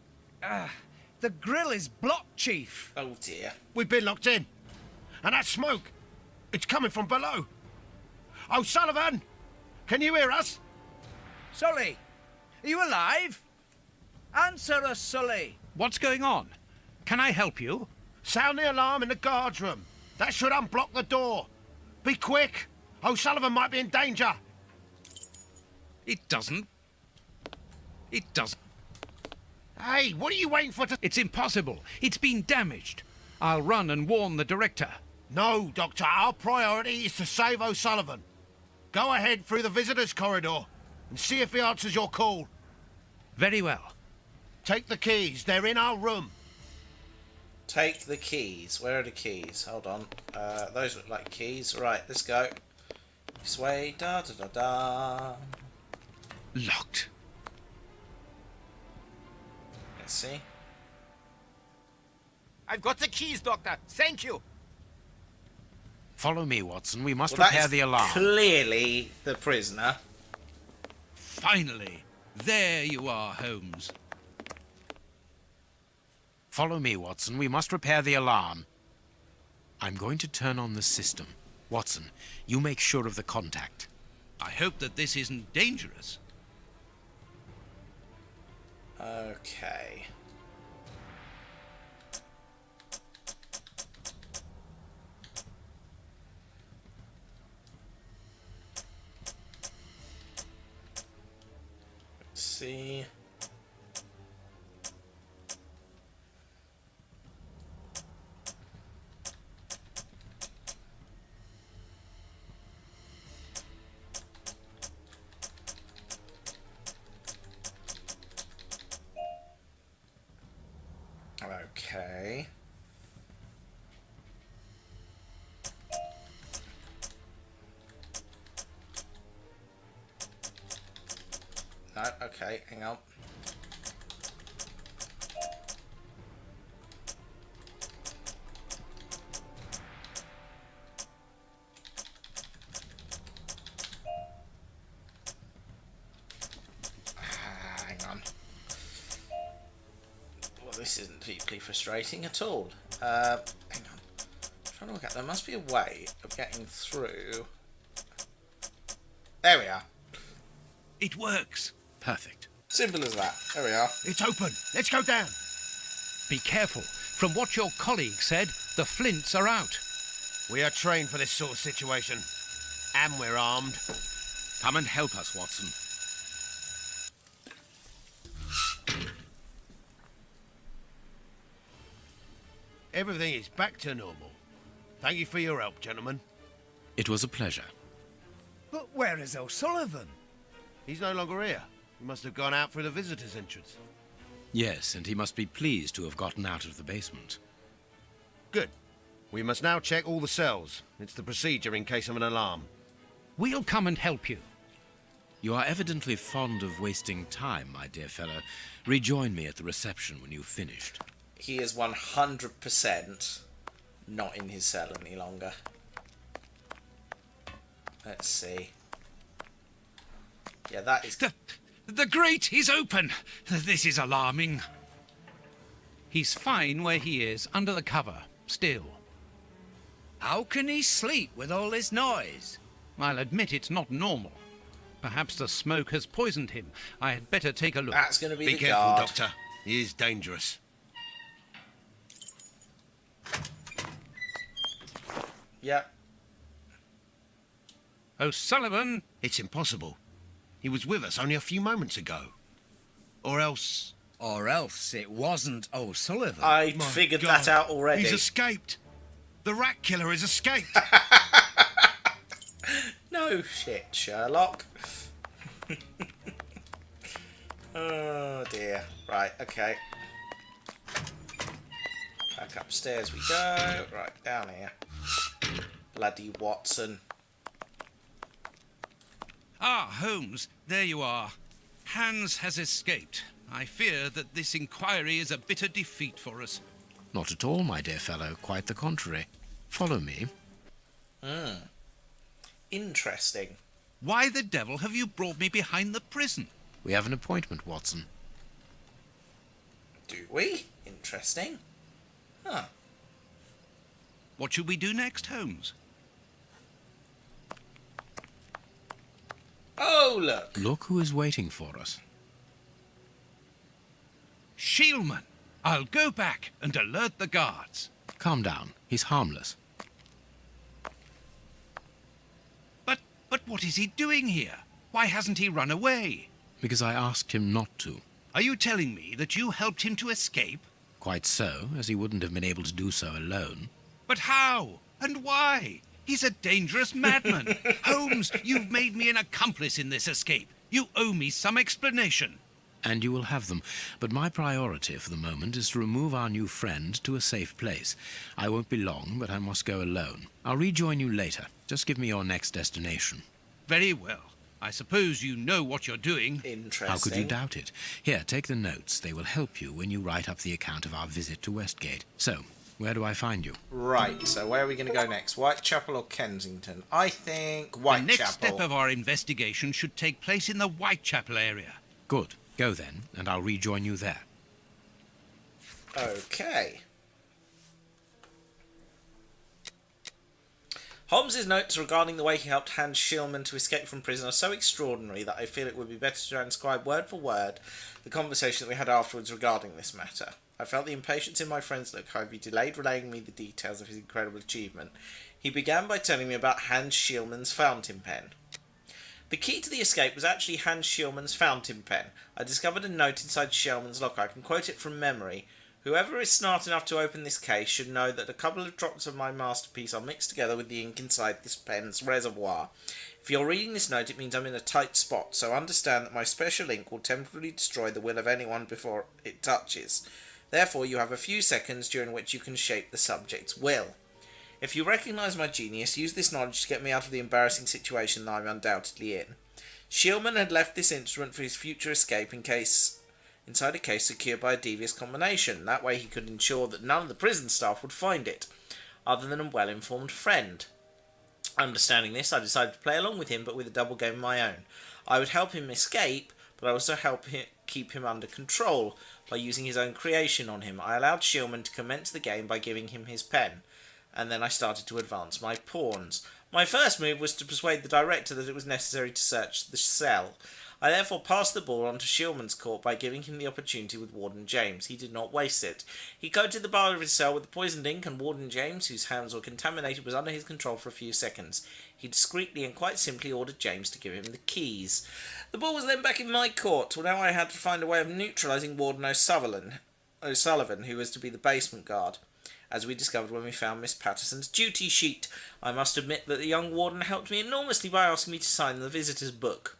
the grill is blocked, Chief. Oh dear. We've been locked in. And that smoke, it's coming from below. O'Sullivan! Can you hear us? Sully, are you alive? Answer us, Sully. What's going on? Can I help you? Sound the alarm in the guard's room. That should unblock the door. Be quick. O'Sullivan might be in danger. It doesn't. It doesn't. Hey, what are you waiting for to... It's impossible. It's been damaged. I'll run and warn the director. No, Doctor. Our priority is to save O'Sullivan. Go ahead through the visitors' corridor and see if he answers your call. Very well. Take the keys. They're in our room. Take the keys. Where are the keys? Hold on. Those look like keys. Right, let's go. This way. Da da da da. Locked. Let's see. I've got the keys, Doctor. Thank you. Follow me, Watson. We must Well, that repair is the alarm. clearly the prisoner. Finally. There you are, Holmes. Follow me, Watson. We must repair the alarm. I'm going to turn on the system. Watson, you make sure of the contact. I hope that this isn't dangerous. Okay. Let's see. Okay. No, okay, hang on. Hang on. Well, this isn't deeply frustrating at all. Hang on. I'm trying to work out. There must be a way of getting through. There we are. It works. Perfect. Simple as that. There we are. It's open. Let's go down. Be careful. From what your colleague said, the flints are out. We are trained for this sort of situation. And we're armed. Come and help us, Watson. Everything is back to normal. Thank you for your help, gentlemen. It was a pleasure. But where is O'Sullivan? He's no longer here. He must have gone out through the visitor's entrance. Yes, and he must be pleased to have gotten out of the basement. Good. We must now check all the cells. It's the procedure in case of an alarm. We'll come and help you. You are evidently fond of wasting time, my dear fellow. Rejoin me at the reception when you've finished. He is 100% not in his cell any longer. Let's see. Yeah, that is... The grate is open. This is alarming. He's fine where he is, under the cover, still. How can he sleep with all this noise? I'll admit it's not normal. Perhaps the smoke has poisoned him. I had better take a look. That's going to be Be the careful, guard. Doctor. He is dangerous. Yep. O'Sullivan! It's impossible. He was with us only a few moments ago. Or else... Or else it wasn't O'Sullivan. I'd My figured God, that out already. He's escaped. The rat killer has escaped. No shit, Sherlock. Oh dear. Right, okay. Back upstairs we go. Right, down here. Bloody Watson. Ah, Holmes, there you are. Hans has escaped. I fear that this inquiry is a bitter defeat for us. Not at all, my dear fellow. Quite the contrary. Follow me. Interesting. Why the devil have you brought me behind the prison? We have an appointment, Watson. Do we? Interesting. Huh. What should we do next, Holmes? Oh, look. Look who is waiting for us. Shieldman! I'll go back and alert the guards. Calm down. He's harmless. But what is he doing here? Why hasn't he run away? Because I asked him not to. Are you telling me that you helped him to escape? Quite so, as he wouldn't have been able to do so alone. But how? And why? He's a dangerous madman. Holmes, you've made me an accomplice in this escape. You owe me some explanation. And you will have them. But my priority for the moment is to remove our new friend to a safe place. I won't be long, but I must go alone. I'll rejoin you later. Just give me your next destination. Very well. I suppose you know what you're doing. Interesting. How could you doubt it? Here, take the notes. They will help you when you write up the account of our visit to Westgate. So, where do I find you? Right, so where are we going to go next? Whitechapel or Kensington? I think Whitechapel. The next step of our investigation should take place in the Whitechapel area. Good. Go then, and I'll rejoin you there. Okay. Holmes's notes regarding the way he helped Hans Shieldman to escape from prison are so extraordinary that I feel it would be better to transcribe word for word the conversation that we had afterwards regarding this matter. I felt the impatience in my friend's look, however he delayed relaying me the details of his incredible achievement. He began by telling me about Hans Shieldman's fountain pen. The key to the escape was actually Hans Shieldman's fountain pen. I discovered a note inside Shieldman's locker. I can quote it from memory. Whoever is smart enough to open this case should know that a couple of drops of my masterpiece are mixed together with the ink inside this pen's reservoir. If you're reading this note, it means I'm in a tight spot, so understand that my special ink will temporarily destroy the will of anyone before it touches. Therefore, you have a few seconds during which you can shape the subject's will. If you recognise my genius, use this knowledge to get me out of the embarrassing situation that I'm undoubtedly in. Shieldman had left this instrument for his future escape inside a case secured by a devious combination. That way he could ensure that none of the prison staff would find it, other than a well-informed friend. Understanding this, I decided to play along with him, but with a double game of my own. I would help him escape, but I also help him keep him under control by using his own creation on him. I allowed Shieldman to commence the game by giving him his pen, and then I started to advance my pawns. My first move was to persuade the director that it was necessary to search the cell. I therefore passed the ball on to Shieldman's court by giving him the opportunity with Warden James. He did not waste it. He coated the bar of his cell with the poisoned ink, and Warden James, whose hands were contaminated, was under his control for a few seconds. He discreetly and quite simply ordered James to give him the keys. The ball was then back in my court. Well, now I had to find a way of neutralising Warden O'Sullivan, who was to be the basement guard, as we discovered when we found Miss Patterson's duty sheet. I must admit that the young warden helped me enormously by asking me to sign the visitor's book.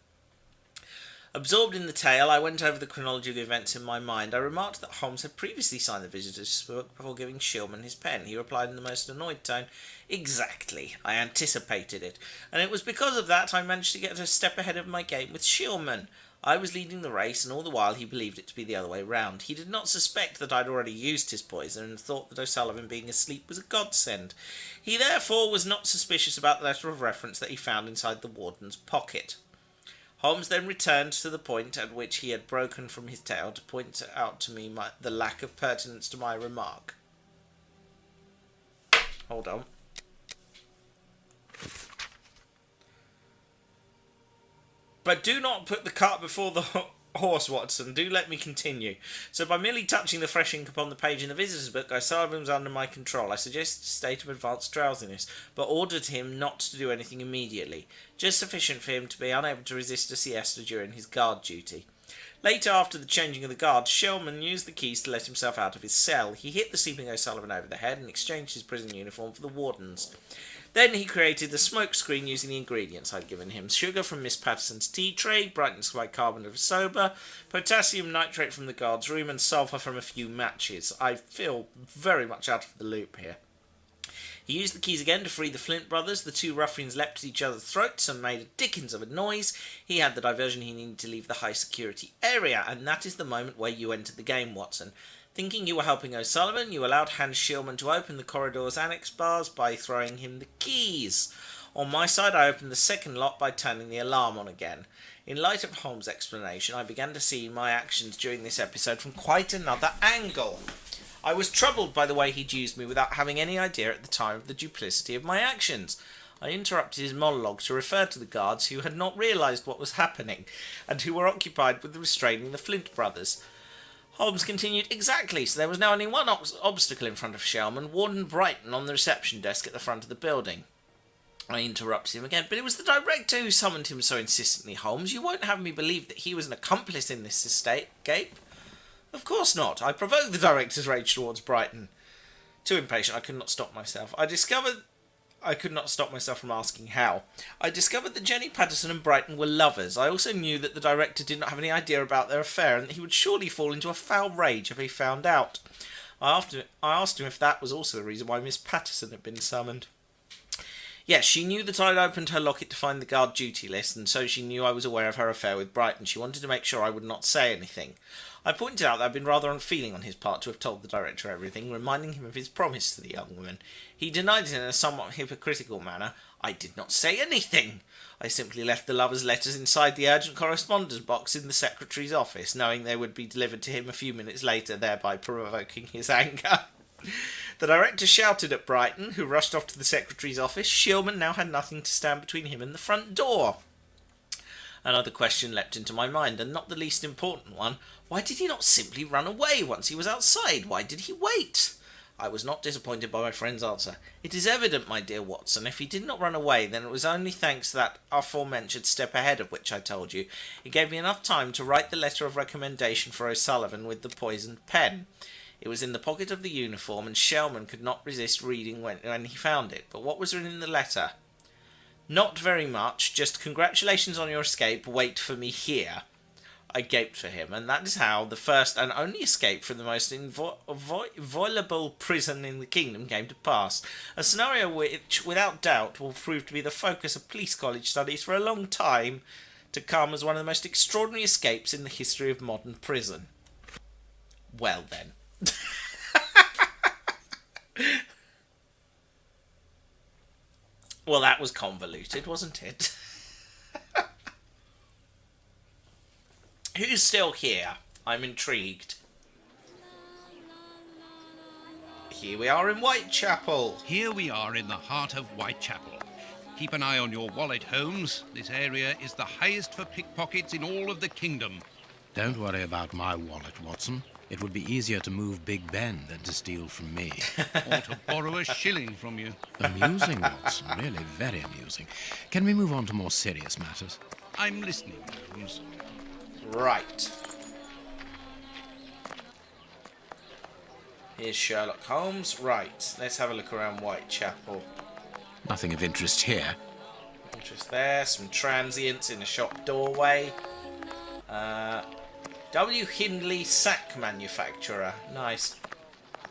Absorbed in the tale, I went over the chronology of the events in my mind. I remarked that Holmes had previously signed the visitor's book before giving Shieldman his pen. He replied in the most annoyed tone, "Exactly. I anticipated it. And it was because of that I managed to get a step ahead of my game with Shieldman. I was leading the race, and all the while he believed it to be the other way round. He did not suspect that I'd already used his poison, and thought that O'Sullivan being asleep was a godsend. He therefore was not suspicious about the letter of reference that he found inside the warden's pocket." Holmes then returned to the point at which he had broken from his tale to point out to me the lack of pertinence to my remark. Hold on. But do not put the cart before the horse, Watson. Do let me continue. So by merely touching the fresh ink upon the page in the visitor's book, O'Sullivan was under my control. I suggested a state of advanced drowsiness, but ordered him not to do anything immediately, just sufficient for him to be unable to resist a siesta during his guard duty. Later, after the changing of the guard, Shieldman used the keys to let himself out of his cell. He hit the sleeping O'Sullivan over the head and exchanged his prison uniform for the warden's. Then he created the smoke screen using the ingredients I'd given him. Sugar from Miss Patterson's tea tray, brightness by carbonate of soda, potassium nitrate from the guard's room, and sulphur from a few matches. I feel very much out of the loop here. He used the keys again to free the Flint brothers. The two ruffians leapt at each other's throats and made a dickens of a noise. He had the diversion he needed to leave the high-security area, and that is the moment where you entered the game, Watson. Thinking you were helping O'Sullivan, you allowed Hans Schillman to open the corridor's annex bars by throwing him the keys. On my side, I opened the second lock by turning the alarm on again. In light of Holmes' explanation, I began to see my actions during this episode from quite another angle. I was troubled by the way he'd used me without having any idea at the time of the duplicity of my actions. I interrupted his monologue to refer to the guards who had not realised what was happening, and who were occupied with restraining the Flint brothers. Holmes continued, "Exactly, so there was now only one obstacle in front of Shellman, Warden Brighton on the reception desk at the front of the building." I interrupted him again. "But it was the director who summoned him so insistently, Holmes. You won't have me believe that he was an accomplice in this escape?" "Of course not. I provoked the director's rage towards Brighton." Too impatient, I could not stop myself. I could not stop myself from asking how. I discovered that Jenny Patterson and Brighton were lovers. I also knew that the director did not have any idea about their affair, and that he would surely fall into a foul rage if he found out. I asked him if that was also the reason why Miss Patterson had been summoned. Yes, she knew that I'd opened her locket to find the guard duty list, and so she knew I was aware of her affair with Brighton. She wanted to make sure I would not say anything. I pointed out that I'd been rather unfeeling on his part to have told the director everything, reminding him of his promise to the young woman. He denied it in a somewhat hypocritical manner. "I did not say anything. I simply left the lover's letters inside the urgent correspondence box in the secretary's office, knowing they would be delivered to him a few minutes later, thereby provoking his anger." The director shouted at Brighton, who rushed off to the secretary's office. Shillman now had nothing to stand between him and the front door. Another question leapt into my mind, and not the least important one. Why did he not simply run away once he was outside? Why did he wait? I was not disappointed by my friend's answer. "It is evident, my dear Watson, if he did not run away, then it was only thanks to that aforementioned step ahead of which I told you. It gave me enough time to write the letter of recommendation for O'Sullivan with the poisoned pen. It was in the pocket of the uniform, and Shellman could not resist reading when he found it. But what was written in the letter? Not very much, just congratulations on your escape, wait for me here." I gaped for him, and that is how the first and only escape from the most inviolable prison in the kingdom came to pass. A scenario which, without doubt, will prove to be the focus of police college studies for a long time to come as one of the most extraordinary escapes in the history of modern prison. Well then. Well, that was convoluted, wasn't it? Who's still here? I'm intrigued. Here we are in Whitechapel. Here we are in the heart of Whitechapel. Keep an eye on your wallet, Holmes. This area is the highest for pickpockets in all of the kingdom. Don't worry about my wallet, Watson. It would be easier to move Big Ben than to steal from me. Or to borrow a shilling from you. Amusing, Watson. Really very amusing. Can we move on to more serious matters? I'm listening, Holmes. Right. Here's Sherlock Holmes. Right, let's have a look around Whitechapel. Nothing of interest here. Interest there. Some transients in a shop doorway. W. Hindley Sack Manufacturer. Nice.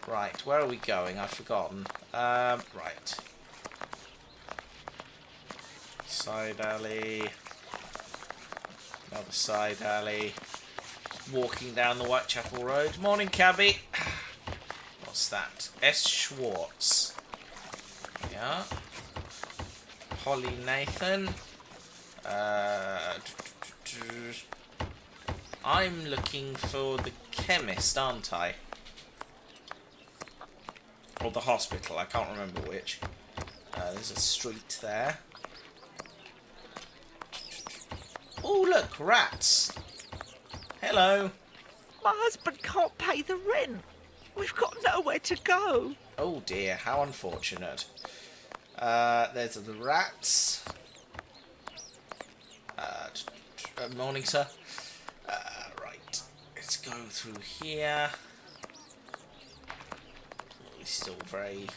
Right, where are we going? I've forgotten. Right. Side alley. Another side alley. Walking down the Whitechapel Road. Morning, cabby. What's that? S. Schwartz. Yeah. Holly Nathan. I'm looking for the chemist, aren't I? Or the hospital, I can't remember which. There's a street there. Oh, look, rats. Hello. My husband can't pay the rent. We've got nowhere to go. Oh dear, how unfortunate. There's the rats. Morning, sir. Right, let's go through here. It's still very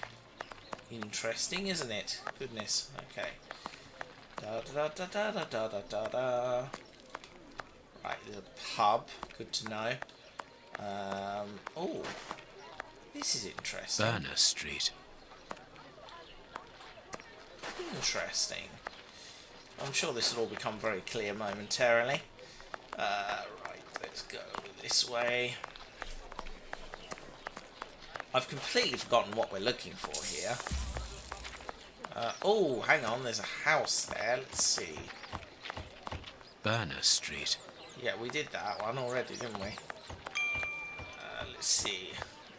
interesting, isn't it? Goodness. Okay. Da da da da da da da da da. Right, the pub. Good to know. Oh, this is interesting. Burner Street. Interesting. I'm sure this will all become very clear momentarily. Right, let's go this way. I've completely forgotten what we're looking for here. Oh, hang on, there's a house there. Let's see. Burner Street. Yeah, we did that one already, didn't we? Let's see.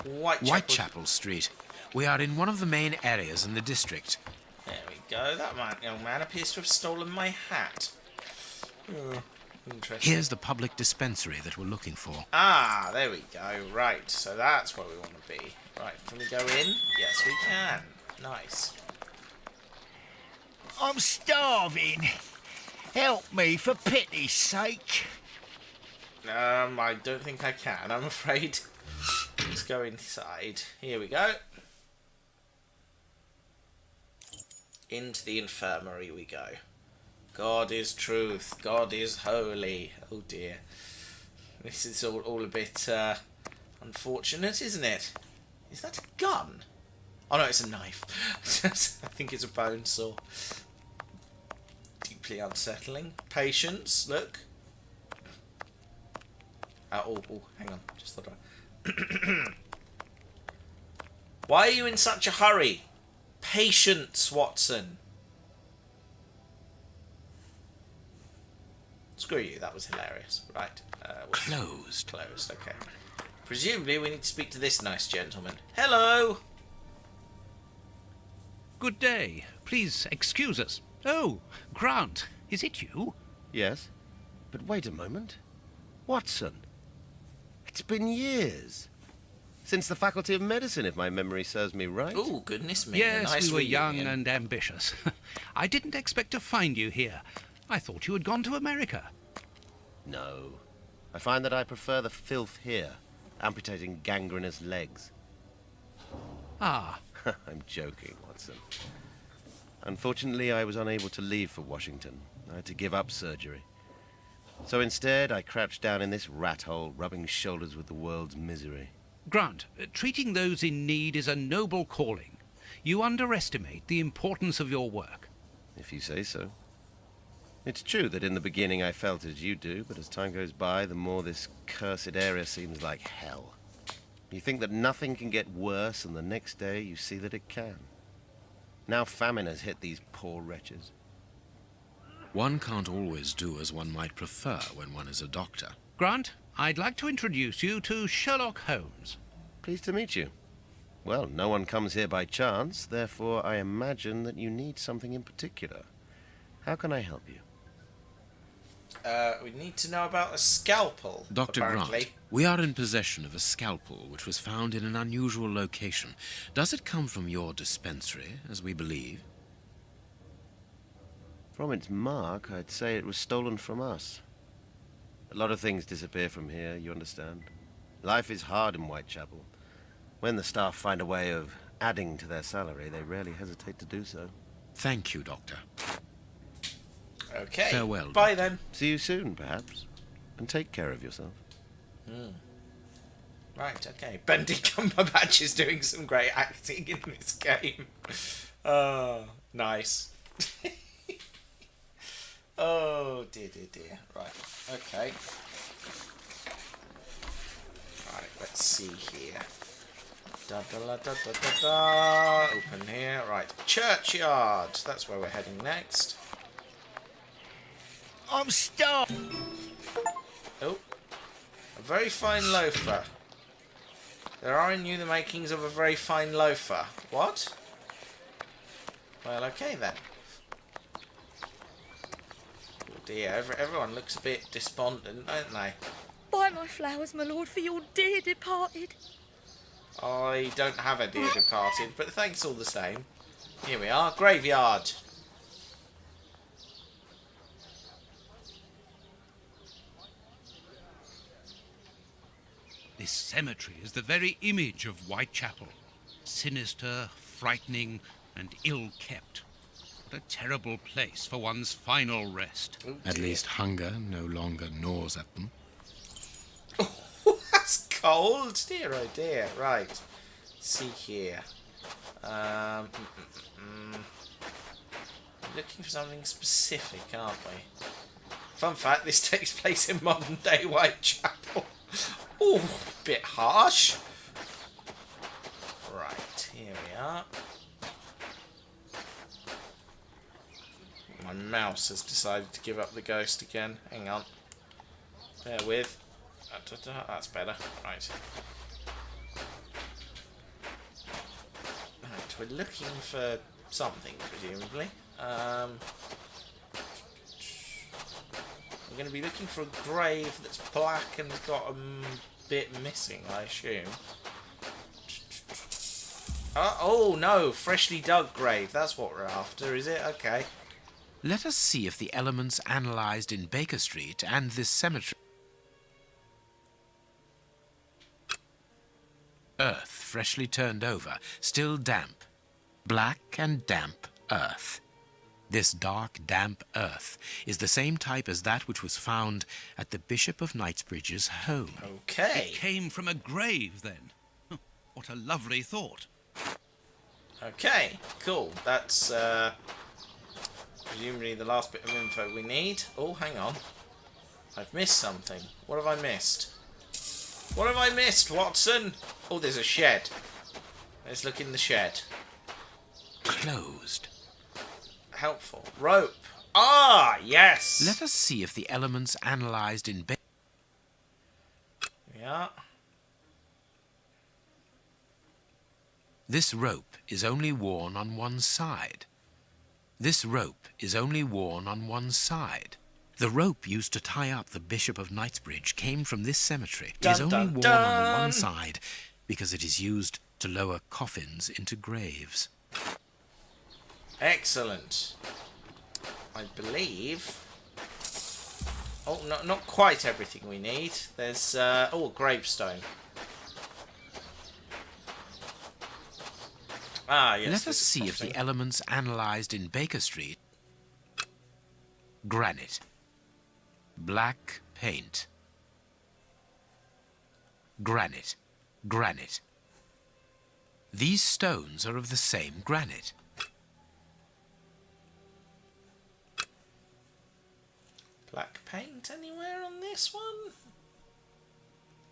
Whitechapel Street. We are in one of the main areas in the district. There we go. That young man appears to have stolen my hat. Oh, interesting. Here's the public dispensary that we're looking for. Ah, there we go. Right, so that's where we want to be. Right, can we go in? Yes, we can. Nice. I'm starving. Help me, for pity's sake. I don't think I can, I'm afraid. Let's go inside. Here we go. Into the infirmary we go. God is truth. God is holy. Oh dear. This is all a bit unfortunate, isn't it? Is that a gun? Oh no, it's a knife. I think it's a bone saw. Deeply unsettling. Patience, look. Oh, hang on. Just thought Why are you in such a hurry? Patience, Watson. Screw you, that was hilarious. Right. Closed. Closed, okay. Presumably we need to speak to this nice gentleman. Hello! Good day. Please excuse us. Oh, Grant, is it you? Yes. But wait a moment. Watson. It's been years. Since the Faculty of Medicine, if my memory serves me right. Oh, goodness me. Yes, nice we were young reunion. and ambitious. I didn't expect to find you here. I thought you had gone to America. No. I find that I prefer the filth here, amputating gangrenous legs. Ah. I'm joking, Watson. Unfortunately, I was unable to leave for Washington. I had to give up surgery. So instead, I crouched down in this rat hole, rubbing shoulders with the world's misery. Grant, treating those in need is a noble calling. You underestimate the importance of your work. If you say so. It's true that in the beginning I felt as you do, but as time goes by, the more this cursed area seems like hell. You think that nothing can get worse, and the next day you see that it can. Now famine has hit these poor wretches. One can't always do as one might prefer when one is a doctor. Grant, I'd like to introduce you to Sherlock Holmes. Pleased to meet you. Well, no one comes here by chance, therefore I imagine that you need something in particular. How can I help you? We need to know about a scalpel, Dr. apparently. Grant, we are in possession of a scalpel which was found in an unusual location. Does it come from your dispensary, as we believe? From its mark, I'd say it was stolen from us. A lot of things disappear from here, you understand. Life is hard in Whitechapel. When the staff find a way of adding to their salary, they rarely hesitate to do so. Thank you, Doctor. Okay. Farewell. Bye then. See you soon, perhaps. And take care of yourself. Right, okay. Benedict Cumberbatch is doing some great acting in this game. Oh, nice. Oh, dear, dear, dear. Right, okay. Right, let's see here. Da da da da da da da. Open here. Right, churchyard. That's where we're heading next. I'm stuck. Oh, a very fine loafer. There are in you the makings of a very fine loafer. What? Well, okay then. Oh dear, everyone looks a bit despondent, don't they? Buy my flowers, my lord, for your dear departed. I don't have a dear departed, but thanks all the same. Here we are, graveyard. This cemetery is the very image of Whitechapel. Sinister, frightening and ill-kept. What a terrible place for one's final rest. At least hunger no longer gnaws at them. That's cold. Dear, oh dear. Right. Let's see here. Looking for something specific, aren't we? Fun fact, this takes place in modern day Whitechapel. Ooh, bit harsh. Right, here we are. My mouse has decided to give up the ghost again. Hang on. Bear with. That's better. Right. Right, we're looking for something, presumably. We're going to be looking for a grave that's black and got a bit missing, I assume. Oh no, freshly dug grave. That's what we're after, is it? Okay. Let us see if the elements analysed in Baker Street and this cemetery... Earth freshly turned over, still damp. Black and damp earth. This dark, damp earth is the same type as that which was found at the Bishop of Knightsbridge's home. Okay. It came from a grave, then. What a lovely thought. Okay, cool. That's presumably the last bit of info we need. Oh, hang on. I've missed something. What have I missed? What have I missed, Watson? Oh, there's a shed. Let's look in the shed. Closed. Helpful. Rope. Ah, yes. Let us see if the elements analysed in Baker... Yeah. This rope is only worn on one side. This rope is only worn on one side. The rope used to tie up the Bishop of Knightsbridge came from this cemetery. It is only worn on one side because it is used to lower coffins into graves. Excellent. I believe... Oh, no, not quite everything we need. There's, a gravestone. Ah, yes. Let us see if the elements analysed in Baker Street... Granite. Black paint. Granite. Granite. These stones are of the same granite. Black paint anywhere on this one?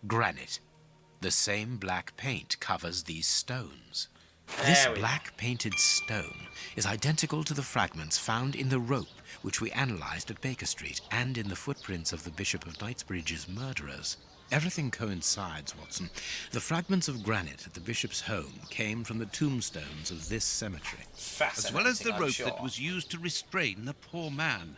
Granite. The same black paint covers these stones. There This we black painted stone is identical to the fragments found in the rope which we analysed at Baker Street and in the footprints of the Bishop of Knightsbridge's murderers. Everything coincides, Watson. The fragments of granite at the bishop's home came from the tombstones of this cemetery. As well as the rope that was used to restrain the poor man.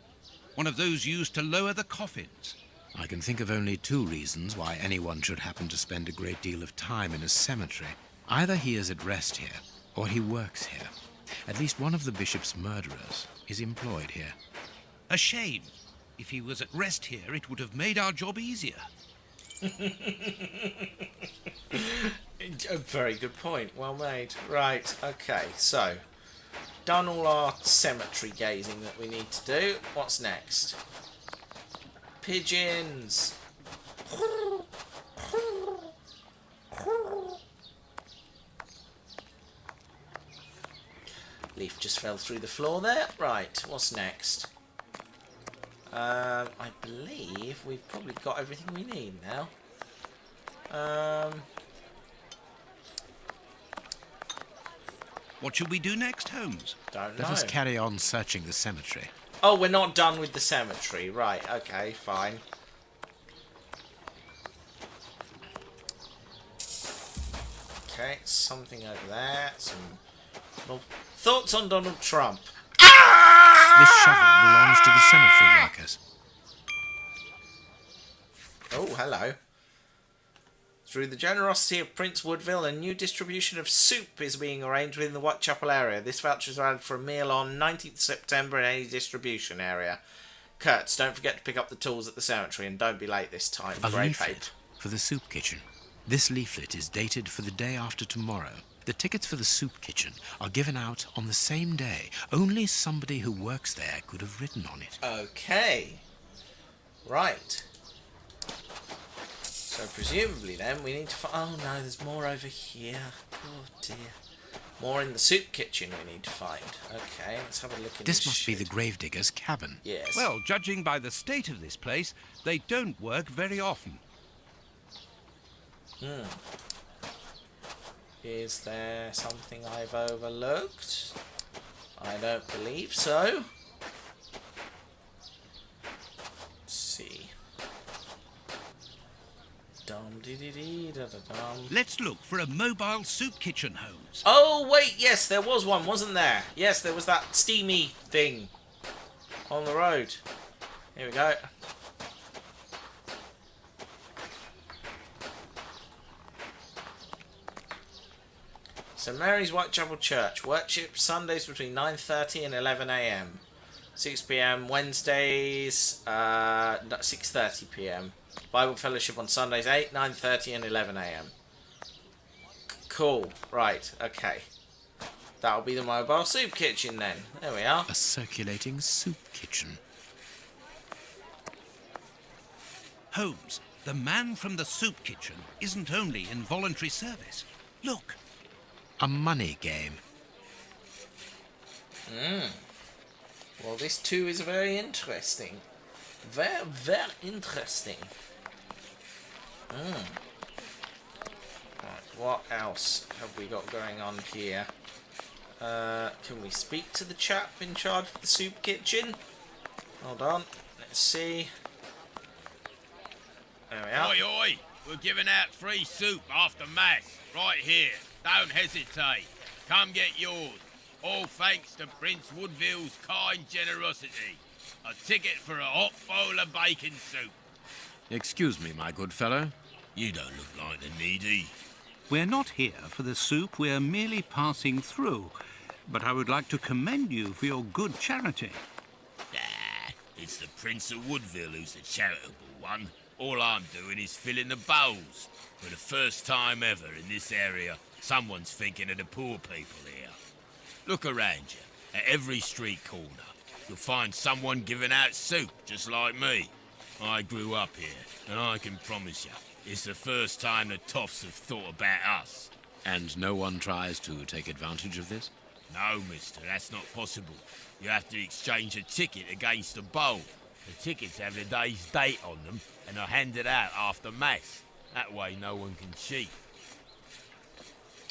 One of those used to lower the coffins. I can think of only two reasons why anyone should happen to spend a great deal of time in a cemetery. Either he is at rest here, or he works here. At least one of the bishop's murderers is employed here. A shame. If he was at rest here, it would have made our job easier. A very good point. Well made. Right, okay, so done all our cemetery gazing that we need to do. What's next? Pigeons. Leaf just fell through the floor there. Right, what's next? I believe we've probably got everything we need now. What should we do next, Holmes? Don't know. Let us carry on searching the cemetery. Oh, we're not done with the cemetery. Right, okay, fine. Okay, something over there. Some thoughts on Donald Trump. This shovel belongs to the cemetery workers. Oh, hello. Through the generosity of Prince Woodville, a new distribution of soup is being arranged within the Whitechapel area. This voucher is valid for a meal on 19th September in any distribution area. Kurtz, don't forget to pick up the tools at the cemetery and don't be late this time. A Grey leaflet paper. for the soup kitchen. This leaflet is dated for the day after tomorrow. The tickets for the soup kitchen are given out on the same day. Only somebody who works there could have written on it. Okay. Right. So presumably then we need to find... Oh no, there's more over here. Oh dear. More in the soup kitchen we need to find. Okay, let's have a look in This must be the gravedigger's cabin. Yes. Well, judging by the state of this place, they don't work very often. Is there something I've overlooked? I don't believe so. Let's see. Dum-dee-dee-dee-da-da-dum. Let's look for a mobile soup kitchen, Holmes. Oh, wait, yes, there was one, wasn't there? Yes, there was that steamy thing on the road. Here we go. St Mary's Whitechapel Church. Worship Sundays between 9:30 and 11 a.m. 6 p.m. Wednesdays, 6:30 p.m. Bible Fellowship on Sundays, 8, 9:30 and 11 a.m. Cool. Right. Okay. That'll be the mobile soup kitchen then. There we are. A circulating soup kitchen. Holmes, the man from the soup kitchen isn't only in voluntary service. Look. A money game. Well, this too is very interesting. Very, very interesting. Right, what else have we got going on here? Can we speak to the chap in charge of the soup kitchen? Hold on. Let's see. There we are. Oi, oi! We're giving out free soup after Mass, right here. Don't hesitate. Come get yours. All thanks to Prince Woodville's kind generosity. A ticket for a hot bowl of bacon soup. Excuse me, my good fellow. You don't look like the needy. We're not here for the soup, we're merely passing through. But I would like to commend you for your good charity. Ah, it's the Prince of Woodville who's the charitable one. All I'm doing is filling the bowls. For the first time ever in this area, someone's thinking of the poor people here. Look around you. At every street corner, you'll find someone giving out soup, just like me. I grew up here, and I can promise you, it's the first time the toffs have thought about us. And no one tries to take advantage of this? No, mister, that's not possible. You have to exchange a ticket against a bowl. The tickets have the day's date on them, and are handed out after Mass. That way no one can cheat.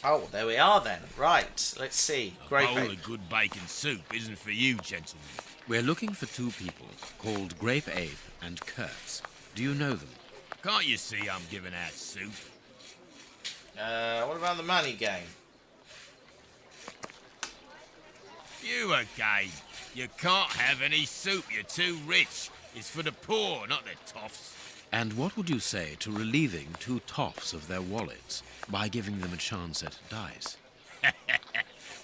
Oh, there we are then. Right, let's see. A Great bowl of good bacon soup isn't for you, gentlemen. We're looking for two people called Grape Ape and Kurtz. Do you know them? Can't you see I'm giving out soup? What about the money game? You again. You can't have any soup, you're too rich. It's for the poor, not the toffs. And what would you say to relieving two toffs of their wallets by giving them a chance at dice?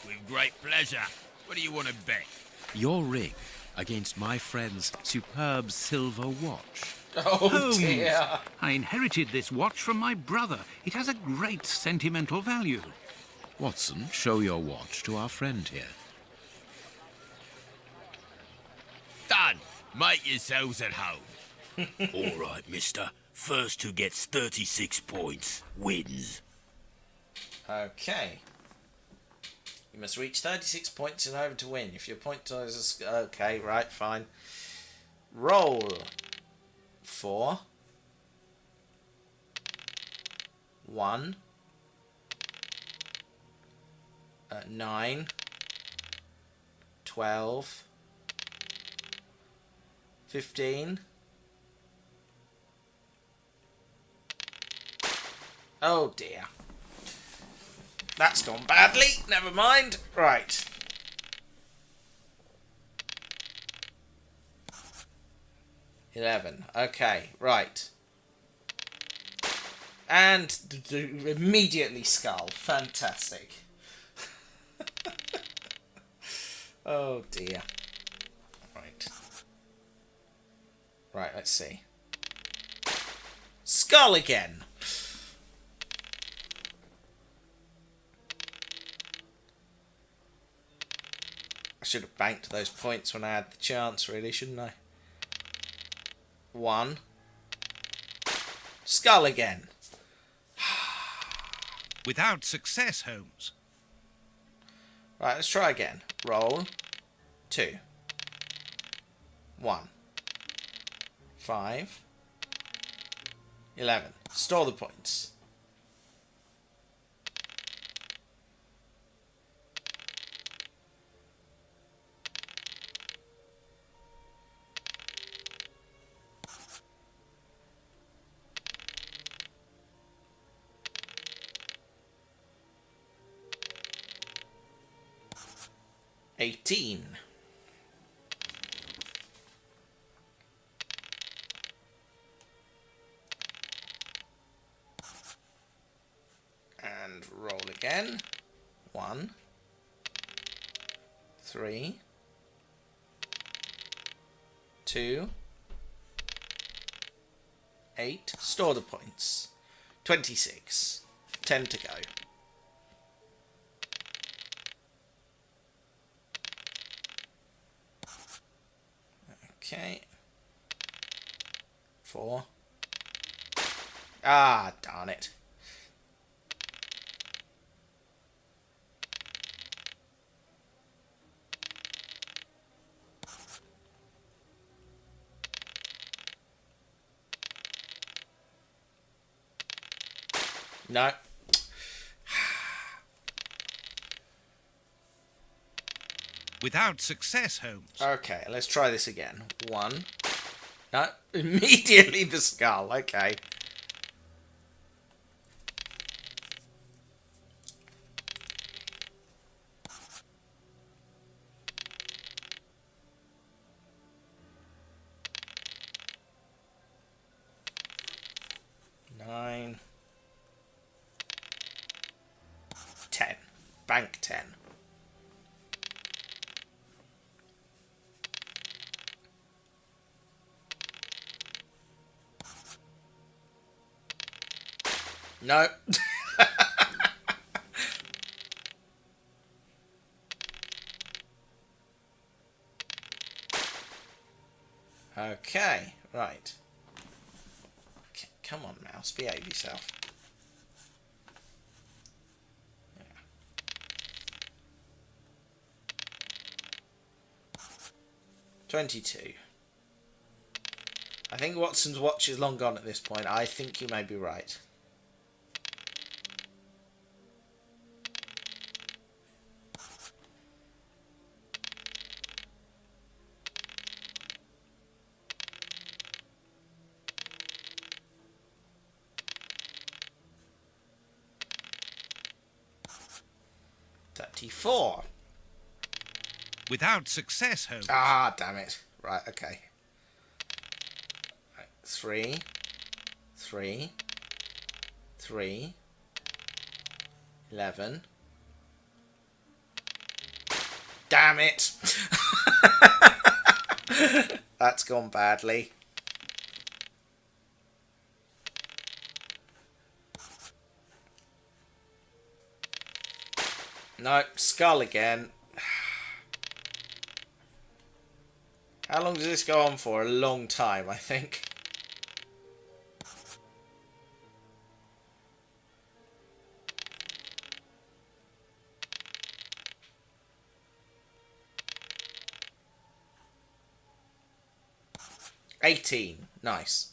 With great pleasure. What do you want to bet? Your ring against my friend's superb silver watch. Oh, Holmes, dear. I inherited this watch from my brother. It has a great sentimental value. Watson, show your watch to our friend here. Done. Make yourselves at home. All right, mister. First who gets 36 points wins. Okay. You must reach 36 points in order to win. If your point totals is... Okay, right, fine. Roll. 4. 1. 9. 12. 15. Oh dear. That's gone badly. Never mind. Right. $11. Okay, right. And immediately skull. Fantastic. Oh dear. Right. Right, let's see. Skull again. I should have banked those points when I had the chance, really, shouldn't I? 1. Skull again. Without success, Holmes. Right, let's try again. Roll. 2. 1. 5. 11. Store the points. $18. And roll again. 1. 3. 2. 8. Store the points. 26. 10 to go. Okay. 4. Ah, darn it. No. Without success, Holmes. Okay, let's try this again. 1. No, immediately the skull. Okay. Nine. 10. Bank 10. No. Okay, right. Come on, mouse, behave yourself. Yeah. 22. I think Watson's watch is long gone at this point. I think you may be right. $34. Without success, Holmes. Ah, damn it. Right, okay. Right, 3. 3. 3. 11. Damn it. That's gone badly. No, skull again. How long does this go on for? A long time, I think. $18. Nice.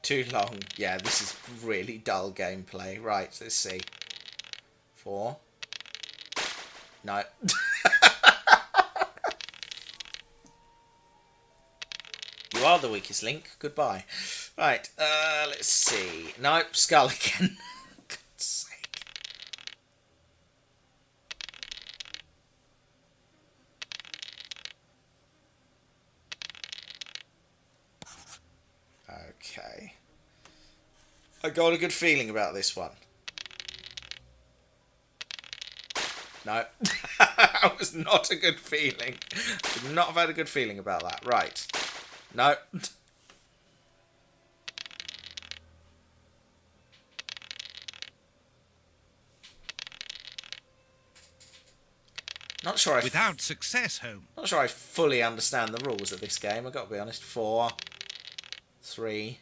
Too long. Yeah, this is really dull gameplay. Right, let's see. 4. No. You are the weakest link. Goodbye. Right, let's see. Nope, skull again. God's sake. Okay. I got a good feeling about this one. No. That was not a good feeling. Could not have had a good feeling about that. Right. No. Not sure. Without success, Holmes. Not sure I fully understand the rules of this game. I've got to be honest. 4, 3,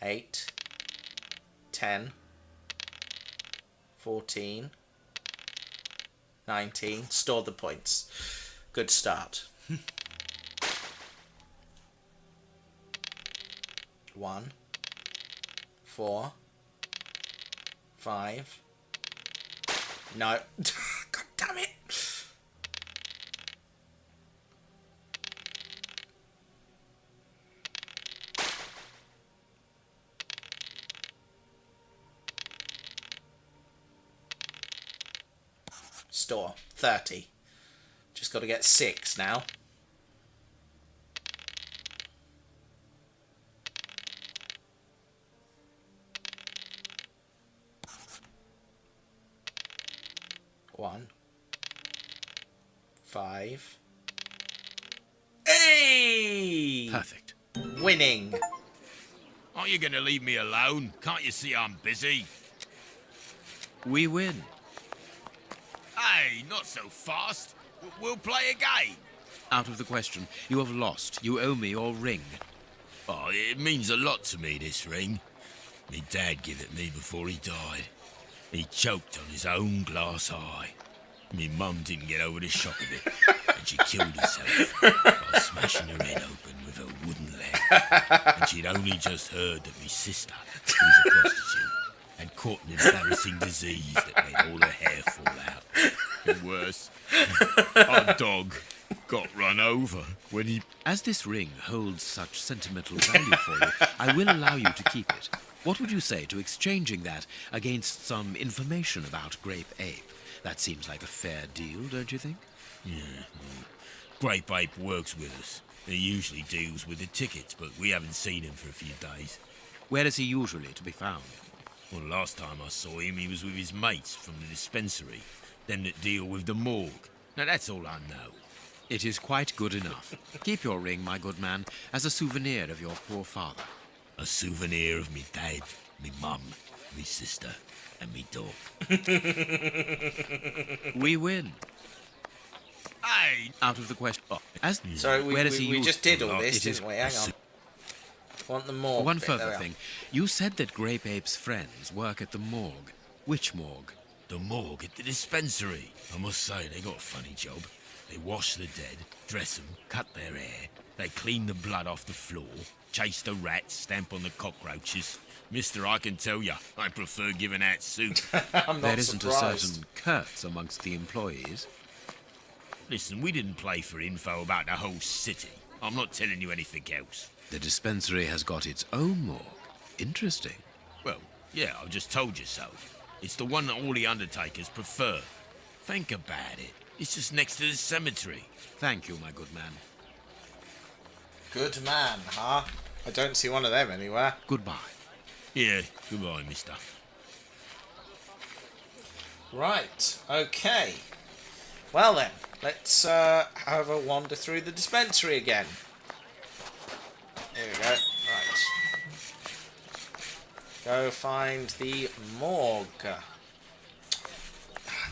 8, 10, 14, 19. Store the points. Good start. 1, 4, 5. No. God damn it. Store. 30. Just got to get 6 now. One. 5. Hey! Perfect. Winning. Aren't you going to leave me alone? Can't you see I'm busy? We win. Hey, not so fast. We'll play a game. Out of the question. You have lost. You owe me your ring. Oh, it means a lot to me, this ring. Me dad gave it me before he died. He choked on his own glass eye. Me mum didn't get over the shock of it, and she killed herself by smashing her head open with a wooden leg. And she'd only just heard that me sister, who was a prostitute, had caught an embarrassing disease that made all her hair fall out. And worse, our dog got run over when he... As this ring holds such sentimental value for you, I will allow you to keep it. What would you say to exchanging that against some information about Grape Ape? That seems like a fair deal, don't you think? Yeah. Grape Ape works with us. He usually deals with the tickets, but we haven't seen him for a few days. Where is he usually to be found? Well, last time I saw him, he was with his mates from the dispensary, them that deal with the morgue. Now, that's all I know. It is quite good enough. Keep your ring, my good man, as a souvenir of your poor father. A souvenir of me dad, me mum, me sister, and me dog. We win. Hey! Out of the question. Oh, as Sorry, we he just did all this, it is didn't we? Hang on. Want the morgue One bit, further there we are. thing. You said that Grape Ape's friends work at the morgue. Which morgue? The morgue at the dispensary. I must say, they got a funny job. They wash the dead, dress them, cut their hair. They clean the blood off the floor, chase the rats, stamp on the cockroaches. Mister, I can tell ya, I prefer giving out soup. I'm not There isn't surprised. a certain curse amongst the employees. Listen, we didn't play for info about the whole city. I'm not telling you anything else. The dispensary has got its own morgue. Interesting. Well, yeah, I've just told you so. It's the one that all the undertakers prefer. Think about it. It's just next to the cemetery. Thank you, my good man. Good man, huh? I don't see one of them anywhere. Goodbye. Yeah, goodbye, mister. Right, okay. Well then, let's have a wander through the dispensary again. Here we go. Right. Go find the morgue.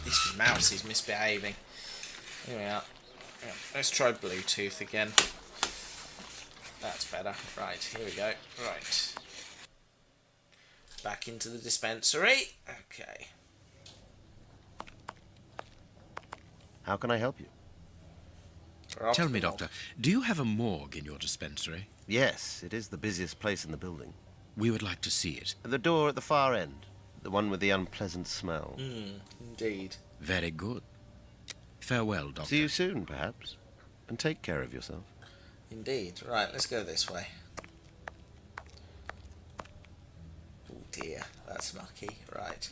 This mouse is misbehaving. Here we are. Yeah, let's try Bluetooth again. That's better. Right, here we go. Right. Back into the dispensary. Okay. How can I help you? Tell me, Doctor, do you have a morgue in your dispensary? Yes, it is the busiest place in the building. We would like to see it. The door at the far end. The one with the unpleasant smell. Indeed. Very good. Farewell, Doctor. See you soon, perhaps. And take care of yourself. Indeed. Right, let's go this way. Oh dear, that's mucky. Right.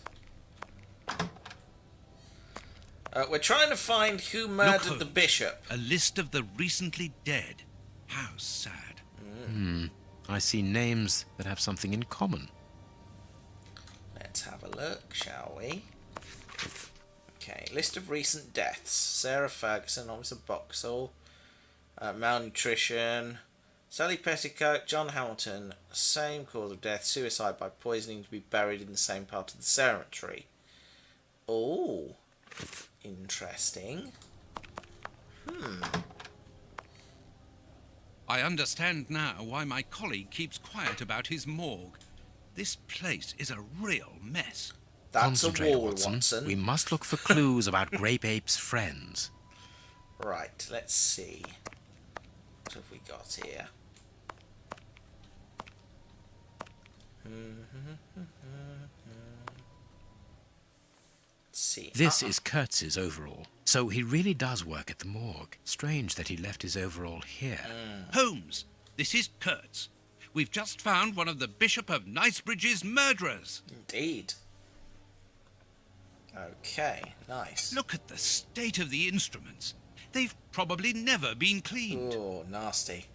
We're trying to find who murdered Look, the bishop. A list of the recently dead. How sad. I see names that have something in common. Let's have a look, shall we? Okay, list of recent deaths. Sarah Ferguson, Officer Boxall, malnutrition. Sally Petticoat, John Hamilton, same cause of death, suicide by poisoning to be buried in the same part of the cemetery. Oh. Interesting. I understand now why my colleague keeps quiet about his morgue. This place is a real mess. That's Concentrate, a wall, Watson. We must look for clues about Grape Ape's friends. Right, let's see. What have we got here? Let's see. This is Kurtz's overall. So he really does work at the morgue. Strange that he left his overall here. Holmes, this is Kurtz. We've just found one of the Bishop of Nicebridge's murderers. Indeed. Okay, nice. Look at the state of the instruments. They've probably never been cleaned. Oh, nasty.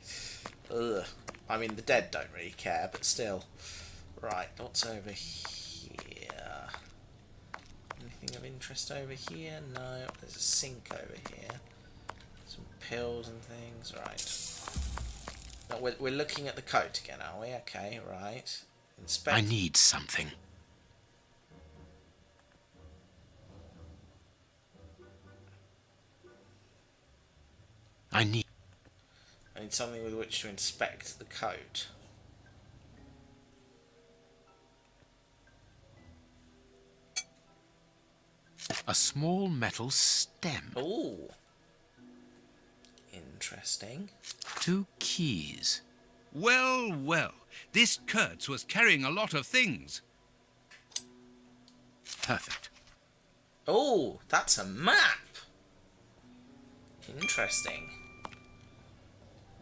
Ugh. I mean, the dead don't really care, but still. Right, what's over here? Anything of interest over here? No, there's a sink over here. Some pills and things. Right. No, we're looking at the coat again, are we? Okay, right. Inspect. I need something. I need something with which to inspect the coat. a small metal stem. Ooh. Interesting. 2 keys. Well, well, this Kurtz was carrying a lot of things. Perfect. Oh, that's a map. Interesting.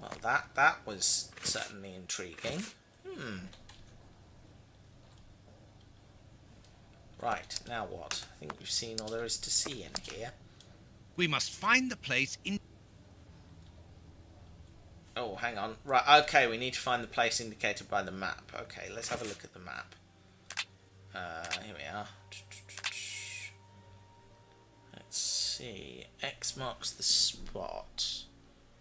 Well, that was certainly intriguing. Right, now what? I think we've seen all there is to see in here. We must find the place in... Oh, hang on. Right, okay, we need to find the place indicated by the map. Okay, let's have a look at the map. Here we are. Let's see. X marks the spot.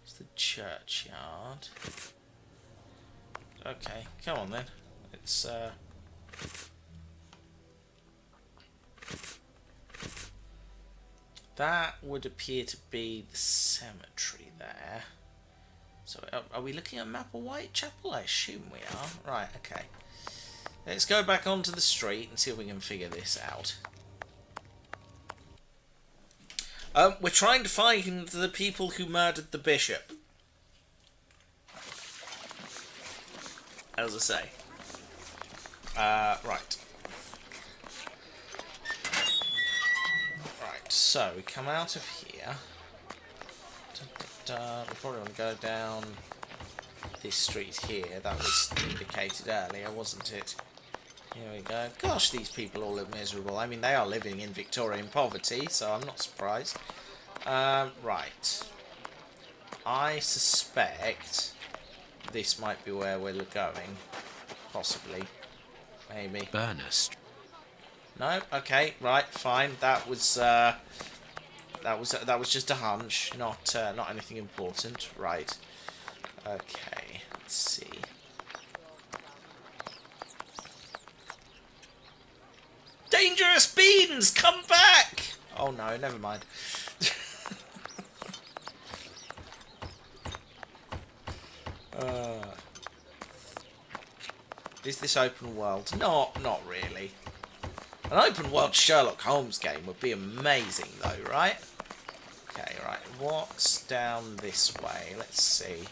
It's the churchyard. Okay, come on then. It's that would appear to be the cemetery there. So, are we looking at a map of Whitechapel? I assume we are. Right, okay. Let's go back onto the street and see if we can figure this out. We're trying to find the people who murdered the bishop. As I say. Right. Right, so we come out of here. We probably want to go down this street here. That was indicated earlier, wasn't it? Here we go. Gosh, these people all look miserable. I mean, they are living in Victorian poverty, so I'm not surprised. Right. I suspect this might be where we're going. Possibly. Maybe. Burnist. No? Okay, right, fine. That was just a hunch, not anything important. Right. Okay, let's see. Dangerous beans, come back! Oh no, never mind. Is this open world? Not really. An open world Sherlock Holmes game would be amazing though, right? Okay, right. What's down this way? Let's see.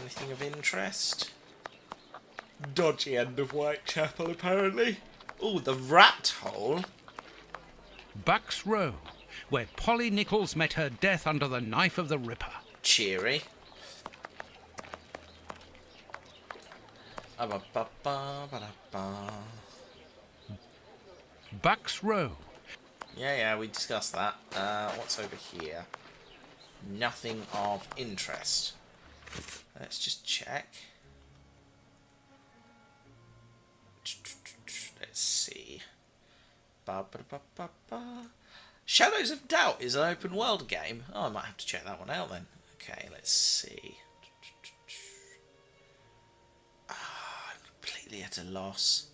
Anything of interest? Dodgy end of Whitechapel, apparently. Oh, the rat hole. Bucks Row, where Polly Nichols met her death under the knife of the Ripper. Cheery. Bucks Row. Yeah, we discussed that. What's over here? Nothing of interest. Let's just check. Let's see. Shadows of Doubt is an open world game. Oh, I might have to check that one out then. Okay, let's see. I'm completely at a loss.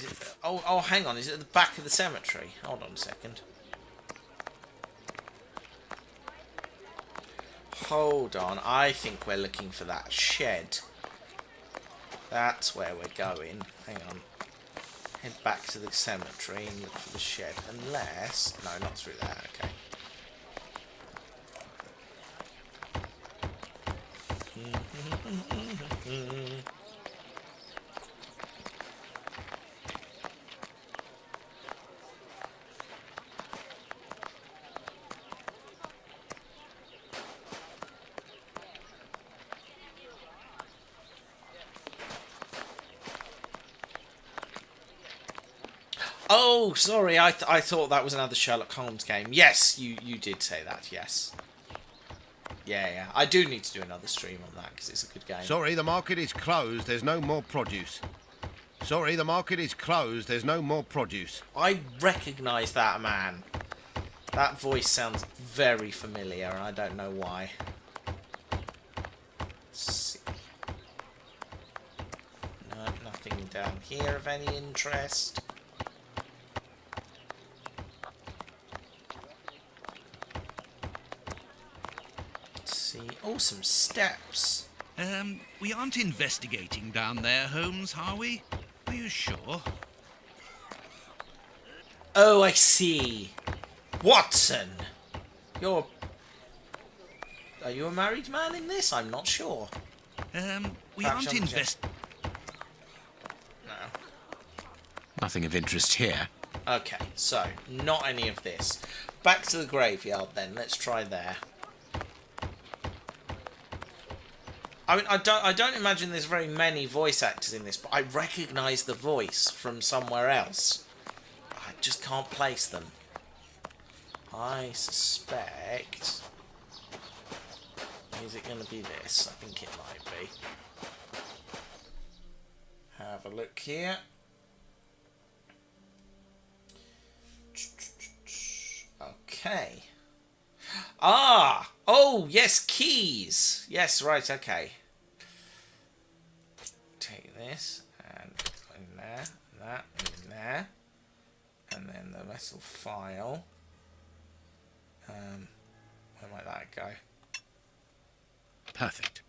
Is it, oh, hang on. Is it at the back of the cemetery? Hold on a second. Hold on. I think we're looking for that shed. That's where we're going. Hang on. Head back to the cemetery and look for the shed. Unless... No, not through there. Okay. Oh, sorry. I thought that was another Sherlock Holmes game. Yes, you did say that. Yes. Yeah. I do need to do another stream on that because it's a good game. Sorry, the market is closed. There's no more produce. Sorry, the market is closed. There's no more produce. I recognise that man. That voice sounds very familiar, and I don't know why. Let's see. No, nothing down here of any interest. Oh, some steps. We aren't investigating down there, Holmes, are we? Are you sure? Oh, I see. Watson! Are you a married man in this? I'm not sure. We aren't No. Nothing of interest here. Okay, so, not any of this. Back to the graveyard then. Let's try there. I mean, I don't imagine there's very many voice actors in this, but I recognise the voice from somewhere else. I just can't place them. I suspect... Is it going to be this? I think it might be. Have a look here. Okay. Ah! Oh, yes, keys! Yes, right, okay. Take this and put in there, and that in there. And then the metal file. Where might that go? Perfect.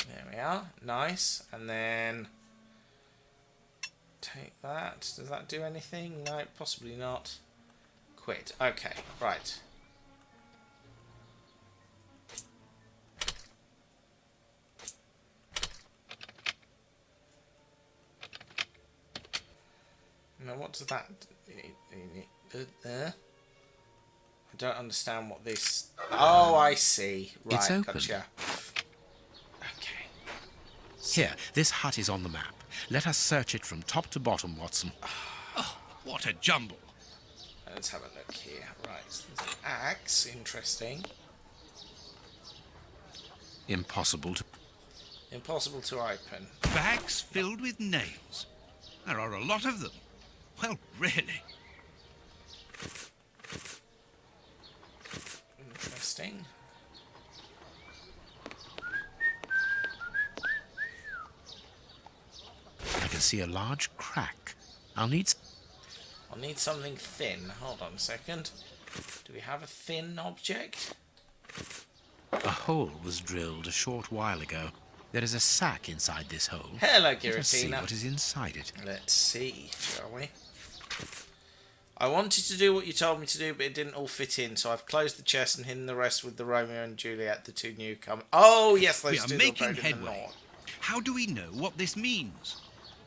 There we are. Nice. And then... Take that. Does that do anything? No, possibly not. Quit. Okay, right. Now, what does that... I don't understand what this... Oh, I see. Right, It's open. Gotcha. Here, this hut is on the map. Let us search it from top to bottom, Watson. Oh, what a jumble. Let's have a look here. Right, so there's an axe. Interesting. Impossible to... Impossible to open. Bags filled with nails. There are a lot of them. Well, really. Interesting. I can see a large crack. I'll need something thin. Hold on a second. Do we have a thin object? A hole was drilled a short while ago. There is a sack inside this hole. Hello, Let us see Giratina. what is inside it. Let's see, shall we? I wanted to do what you told me to do, but it didn't all fit in, so I've closed the chest and hidden the rest with the Romeo and Juliet, the two newcomers. Oh, yes, those We are two making that were buried in the headway. north. How do we know what this means?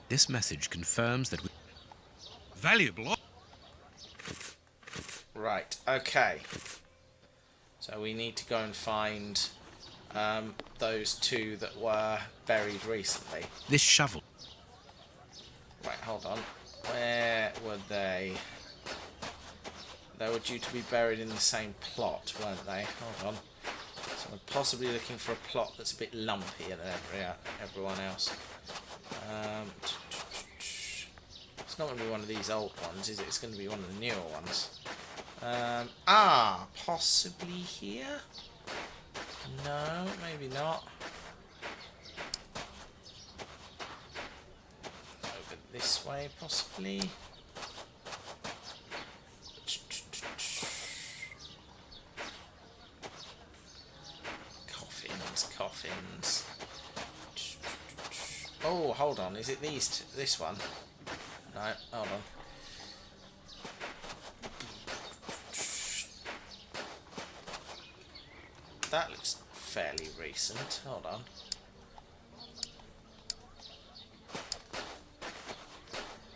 This message confirms that we... Valuable. Right, okay. So we need to go and find those two that were buried recently. This shovel. Right, hold on. Where were they? They were due to be buried in the same plot, weren't they? Hold on. So we're possibly looking for a plot that's a bit lumpier than everyone else. It's not going to be one of these old ones, is it? It's going to be one of the newer ones. Possibly here? No, maybe not. Over this way, possibly. Coffins. Oh, hold on. Is it this one? No, hold on. That looks fairly recent. Hold on.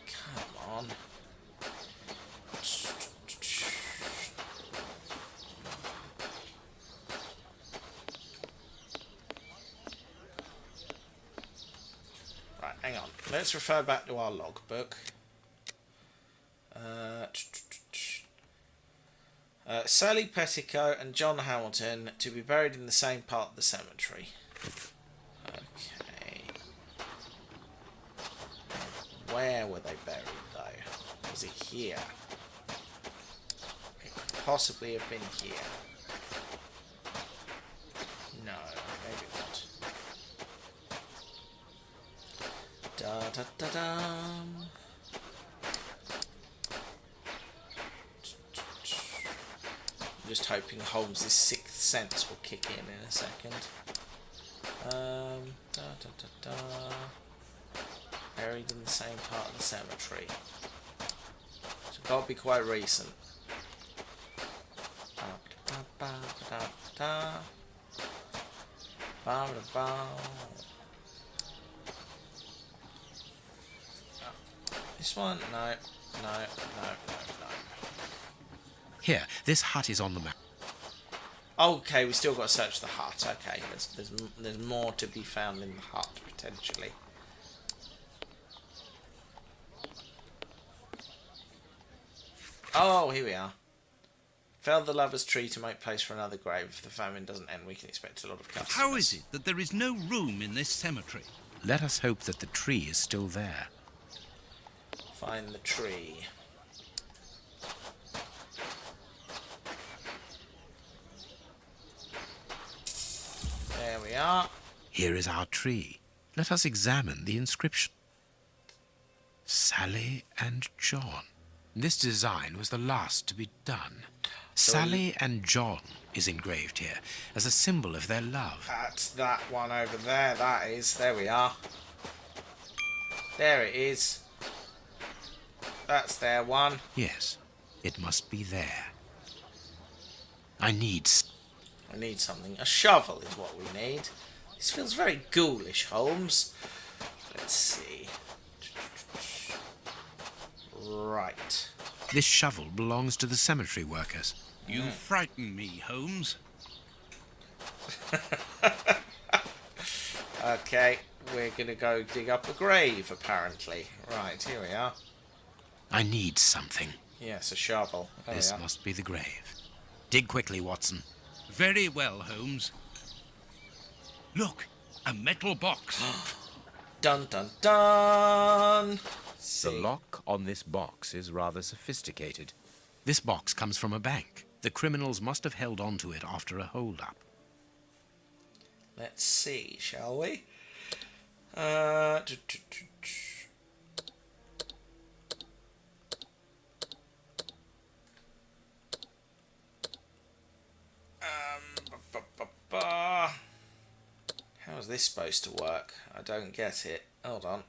Come on. Right, hang on. Let's refer back to our logbook. Sally Petticoat and John Hamilton to be buried in the same part of the cemetery. Okay. Where were they buried, though? Was it here? It could possibly have been here. No, maybe not. Da-da-da-dum. I'm just hoping Holmes' sixth sense will kick in a second. Buried in the same part of the cemetery. So it's got to be quite recent. This one? No. Here, this hut is on the map. Okay, we still got to search the hut. Okay, there's more to be found in the hut potentially. Oh, here we are. Fell the lover's tree to make place for another grave. If the famine doesn't end, we can expect a lot of customers. How is it that there is no room in this cemetery? Let us hope that the tree is still there. Find the tree. There we are. Here is our tree. Let us examine the inscription. Sally and John. This design was the last to be done. Sally and John is engraved here as a symbol of their love. That's that one over there. That is. There we are. There it is. That's their one. Yes, it must be there. I need something. A shovel is what we need. This feels very ghoulish, Holmes. Let's see. Right. This shovel belongs to the cemetery workers. You frighten me, Holmes. Okay, we're going to go dig up a grave, apparently. Right, here we are. I need something. Yes, a shovel. There This must be the grave. Dig quickly, Watson. Very well, Holmes. Look, a metal box. Dun dun dun! The lock on this box is rather sophisticated. This box comes from a bank. The criminals must have held on to it after a hold-up. Let's see, shall we? How is this supposed to work? I don't get it. Hold on.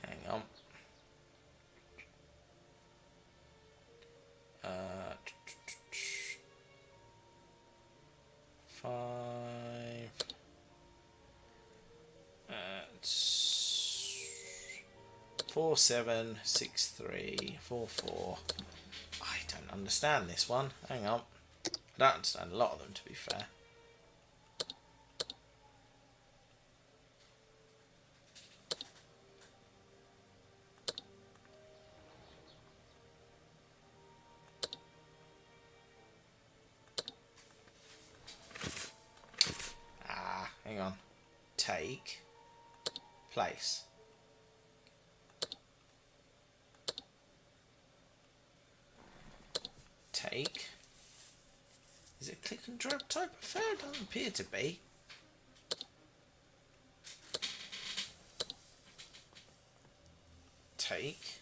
Hang on. 5. 4 7 6 3 4 4. I don't understand this one. Hang on. I don't understand a lot of them, to be fair. Hang on. Take. Place. Take. Is it click and drag type affair? It doesn't appear to be. Take.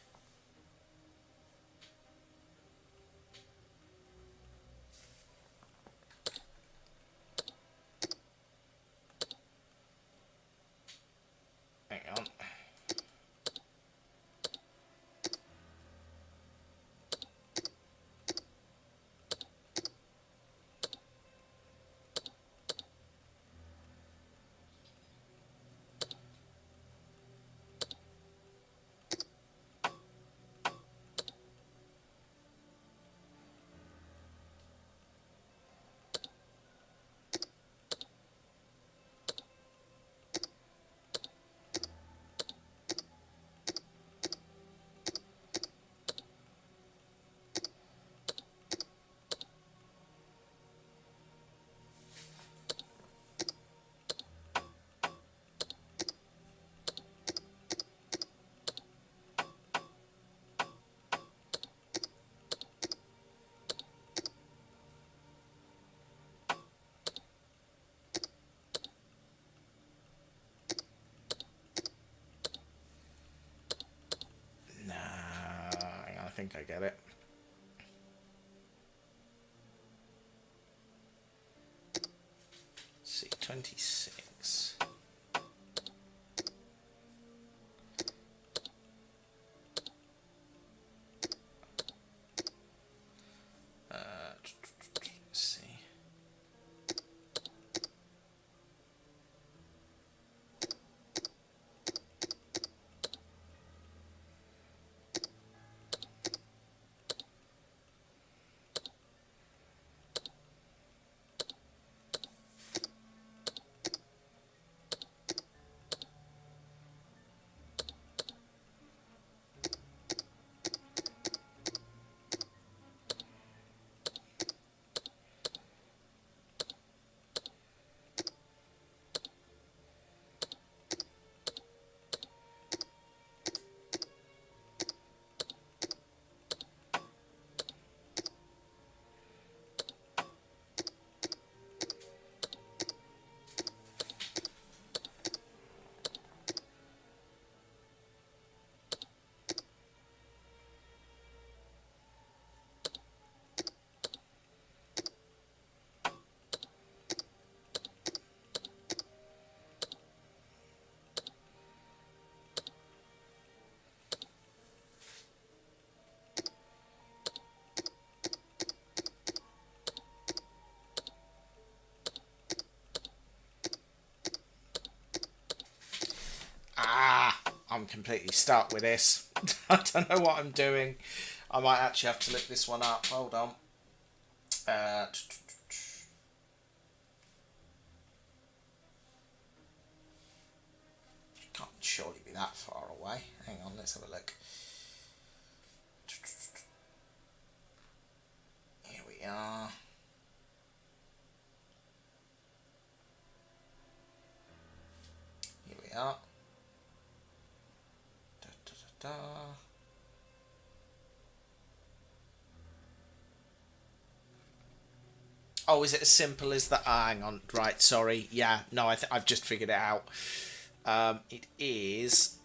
Hang on. I think I get it. C26. Let's see. I'm completely stuck with this. I don't know what I'm doing. I might actually have to look this one up. Hold on. Can't surely be that far away. Hang on, let's have a look. Here we are. Here we are. Oh, is it as simple as that? Hang on, right, sorry. Yeah, no, I've just figured it out. It is...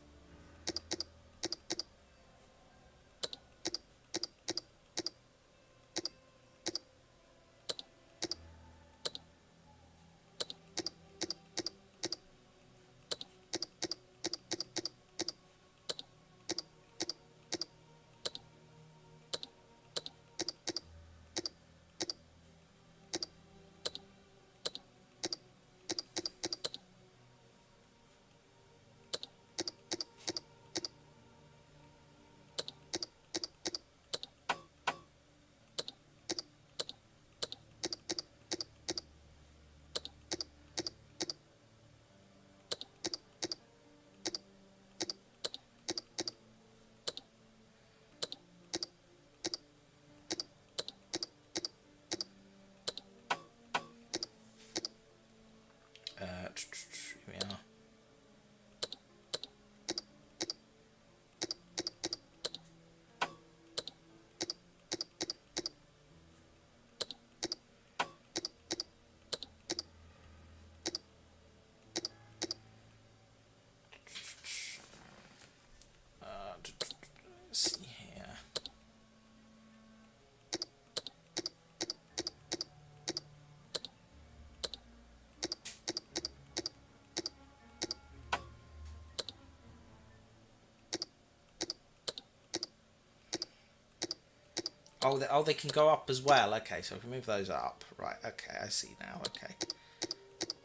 Oh, they can go up as well. Okay, so if we move those up. Right, okay, I see now. Okay.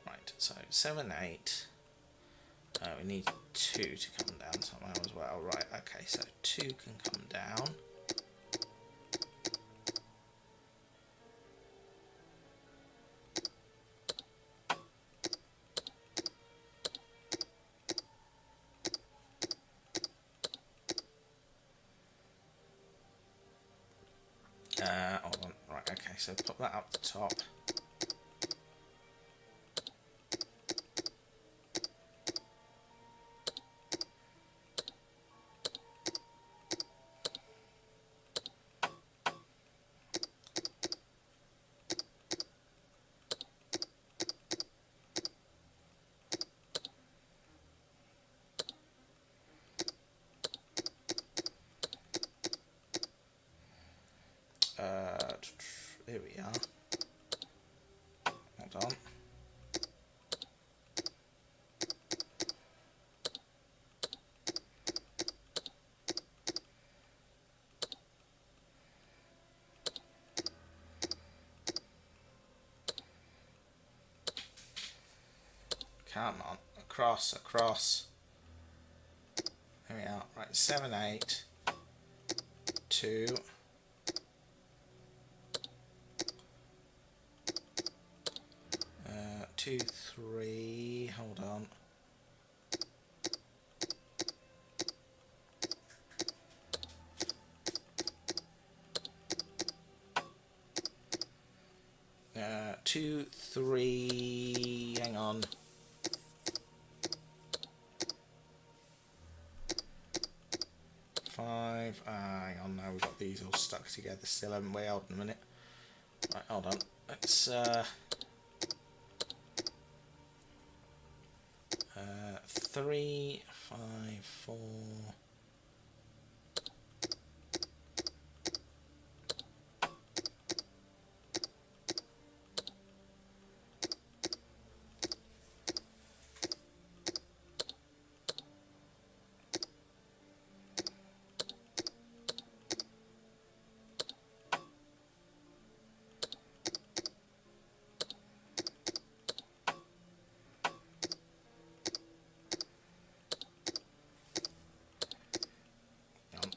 Right, so 7, 8. We need 2 to come down somehow as well. Right, okay, so 2 can come down. Hold on. Right, okay, so put that up the top. Here we are. Hold on. Come on. Across. Here we are. Right, 7, 8. 2. 2, 3, hold on. Uh, 2, 3, hang on. 5, hang on, now we've got these all stuck together still, haven't we? Hold on a minute. Right, hold on. Let's, 3, 5, 4.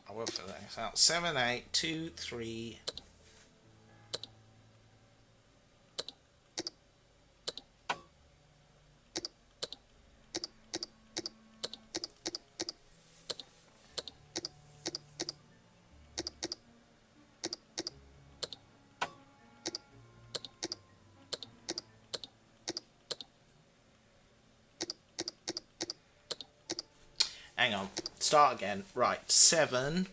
I will fill this out. 7, 8, 2, 3. Hang on. Start again. Right. 7.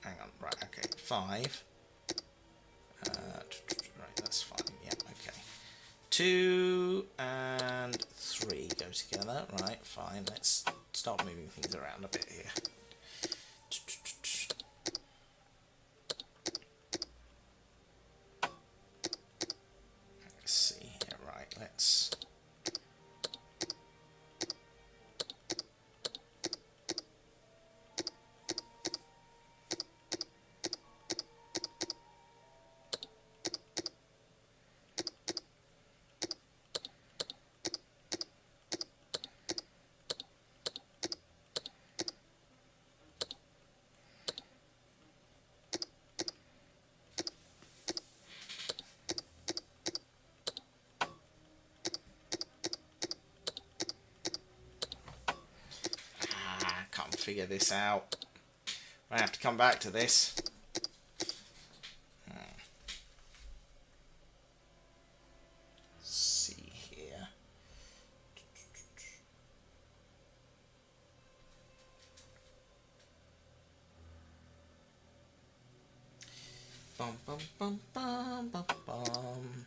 Hang on. Right. Okay. 5. Right. That's fine. Yeah. Okay. 2 and 3 go together. Right. Fine. Let's start moving things around a bit here. Let's see here. Right. Let's. Can't figure this out. I have to come back to this. See here. Bum bum bum bum bum bum.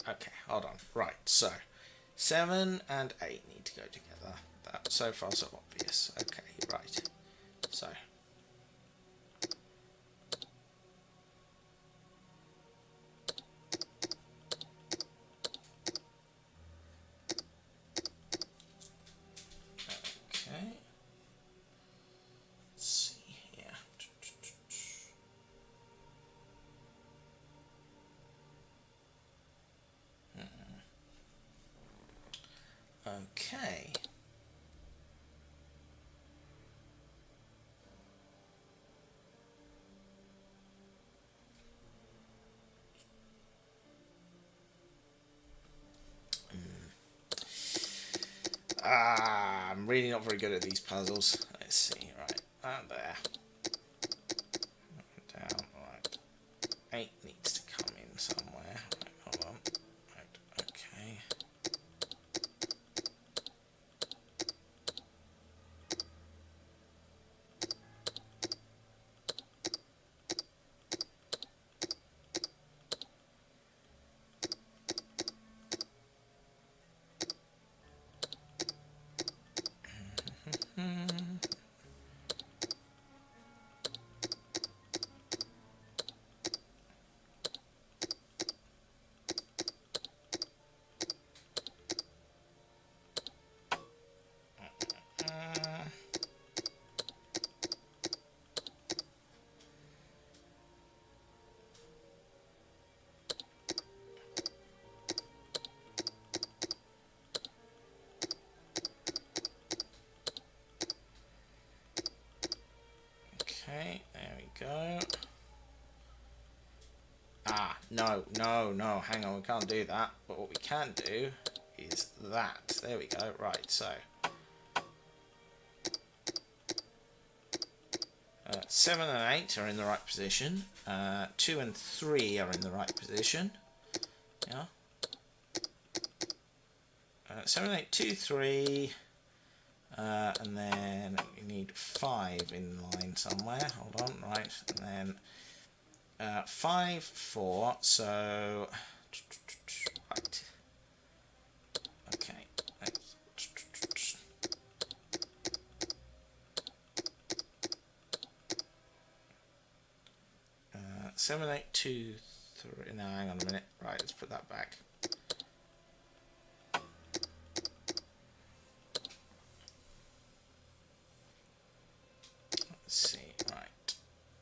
Okay, hold on. Right, so 7 and 8 need to go together. That so far so obvious. Okay, right. So I'm really not very good at these puzzles. Let's see, right, and there. Down, right. 8 needs to come in somewhere. Right, hold on. Right, okay. Okay, there we go. No, hang on, we can't do that. But what we can do is that. There we go. Right, so 7 and 8 are in the right position. 2 and 3 are in the right position. Yeah. 7, 8, 2, 3. And then we need 5 in line somewhere. Hold on, right. And then 5, 4. So, right. Okay. 7, 8, 2, 3. No, hang on a minute. Right, let's put that back. Let's see, right.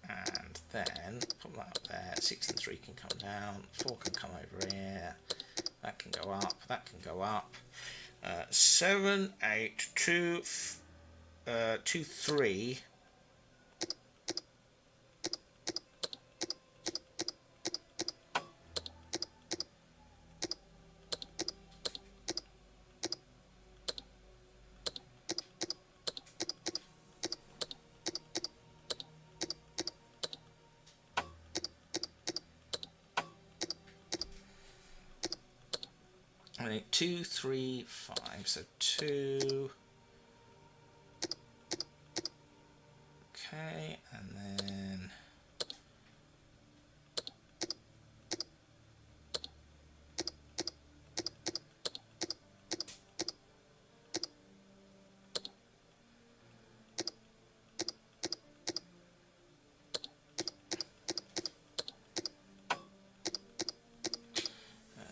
And then put that up there. 6 and 3 can come down. 4 can come over here. That can go up. That can go up. 7, 8, 2, 2, 3. I think 2, 3, 5. So 2. Okay, and then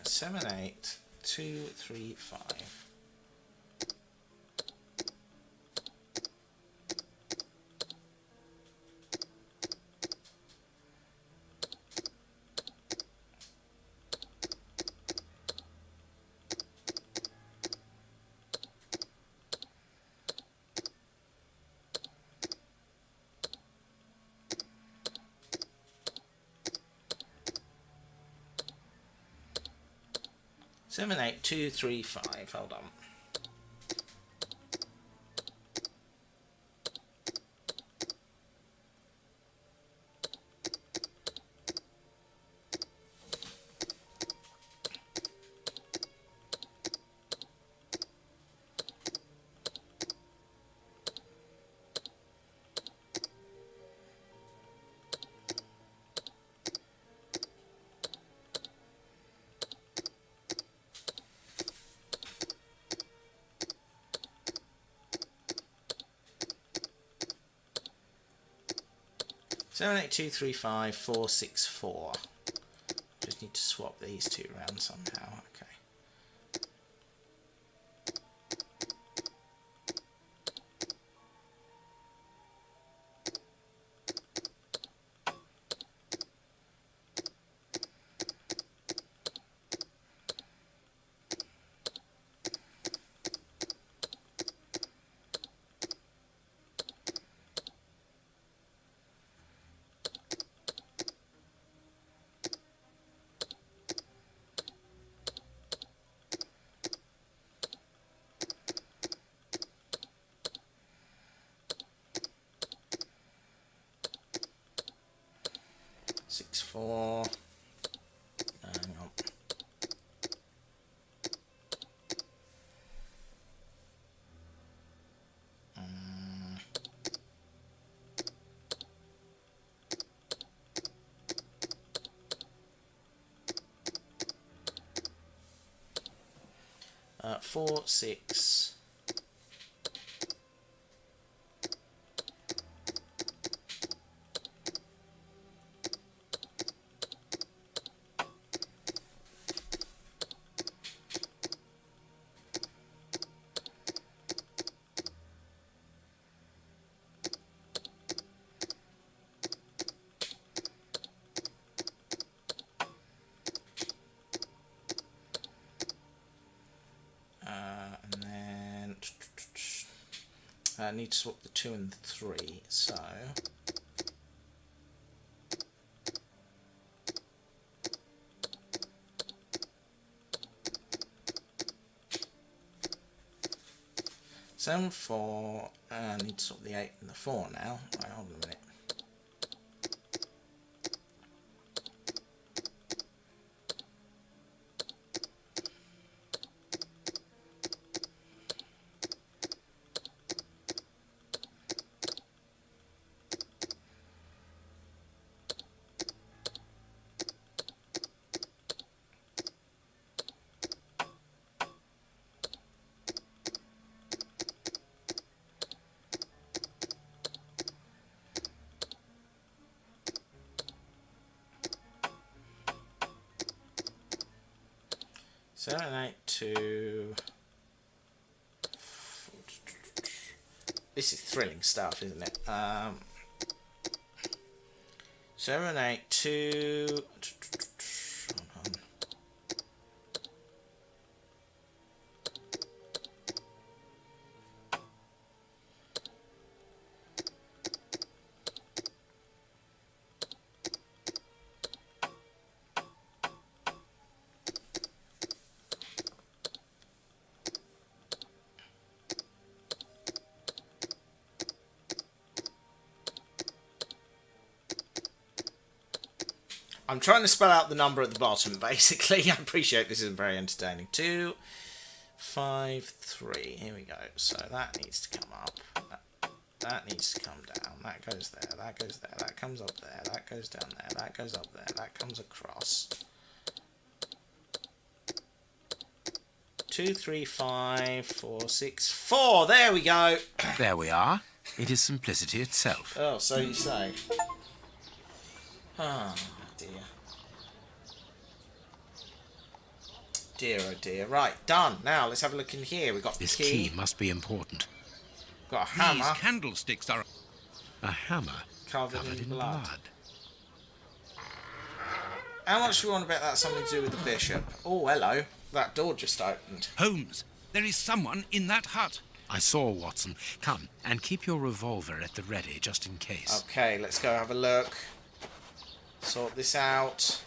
seven, 8, 2, 3, 5. 7, 8, 2, 3, 5. Hold on. Seven, 8, 2, 3, 5, 4, 6, 4. Just need to swap these two around somehow. Okay. 4. Hang on. Uh, 4, 6. And then I need to swap the 2 and 3, so seven, 4, I need to swap the 8 and the 4 now. Right, hold on a minute. Seven, 8, 2. This is thrilling stuff, isn't it? 7, 8, 2. Hold on. I'm trying to spell out the number at the bottom, basically. I appreciate this isn't very entertaining. 2, 5, 3. Here we go. So that needs to come up. That needs to come down. That goes there. That goes there. That comes up there. That goes down there. That goes up there. That comes across. 2, 3, 5, 4, 6, 4. There we go. There we are. It is simplicity itself. Oh, so you say. Ah. Dear. Dear, oh dear. Right, done. Now, let's have a look in here. We've got This the key must be important. Got a hammer. These candlesticks are... A hammer covered in blood. blood. How much do we want to bet that's something to do with the bishop? Oh, hello. That door just opened. Holmes, there is someone in that hut. I saw, Watson. Come, and keep your revolver at the ready, just in case. Okay, let's go have a look. Sort this out.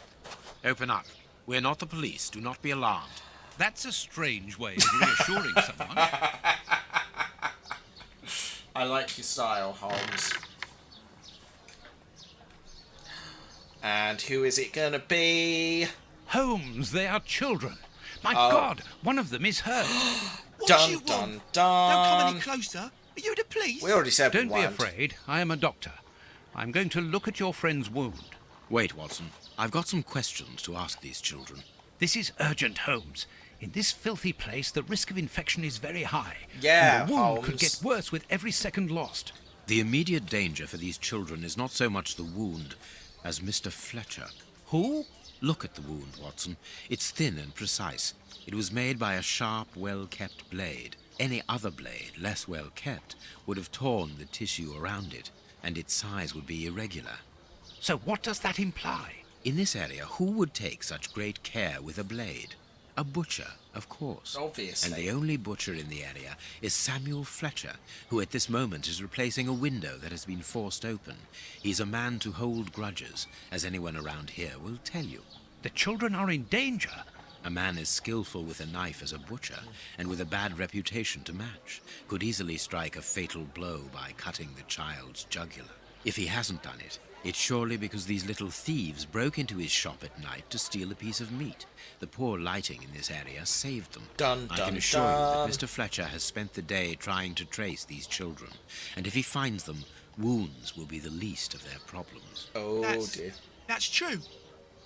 Open up. We're not the police. Do not be alarmed. That's a strange way of reassuring someone. I like your style, Holmes. And who is it going to be? Holmes, they are children. My Oh. God, one of them is hurt. Dun, dun, dun. Don't come any closer. Are you the police? We already said Don't we be weren't. afraid. I am a doctor. I'm going to look at your friend's wound. Wait, Watson. I've got some questions to ask these children. This is urgent, Holmes. In this filthy place, the risk of infection is very high. Yeah, and the wound Holmes. could get worse with every second lost. The immediate danger for these children is not so much the wound as Mr. Fletcher. Who? Look at the wound, Watson. It's thin and precise. It was made by a sharp, well-kept blade. Any other blade, less well-kept, would have torn the tissue around it, and its size would be irregular. So what does that imply? In this area, who would take such great care with a blade? A butcher, of course. Obviously. And the only butcher in the area is Samuel Fletcher, who at this moment is replacing a window that has been forced open. He's a man to hold grudges, as anyone around here will tell you. The children are in danger. A man as skillful with a knife as a butcher, and with a bad reputation to match, could easily strike a fatal blow by cutting the child's jugular. If he hasn't done it, It's surely because these little thieves broke into his shop at night to steal a piece of meat. The poor lighting in this area saved them. Dun, I dun, can assure dun. you that Mr. Fletcher has spent the day trying to trace these children, and if he finds them, wounds will be the least of their problems. Oh dear. That's true.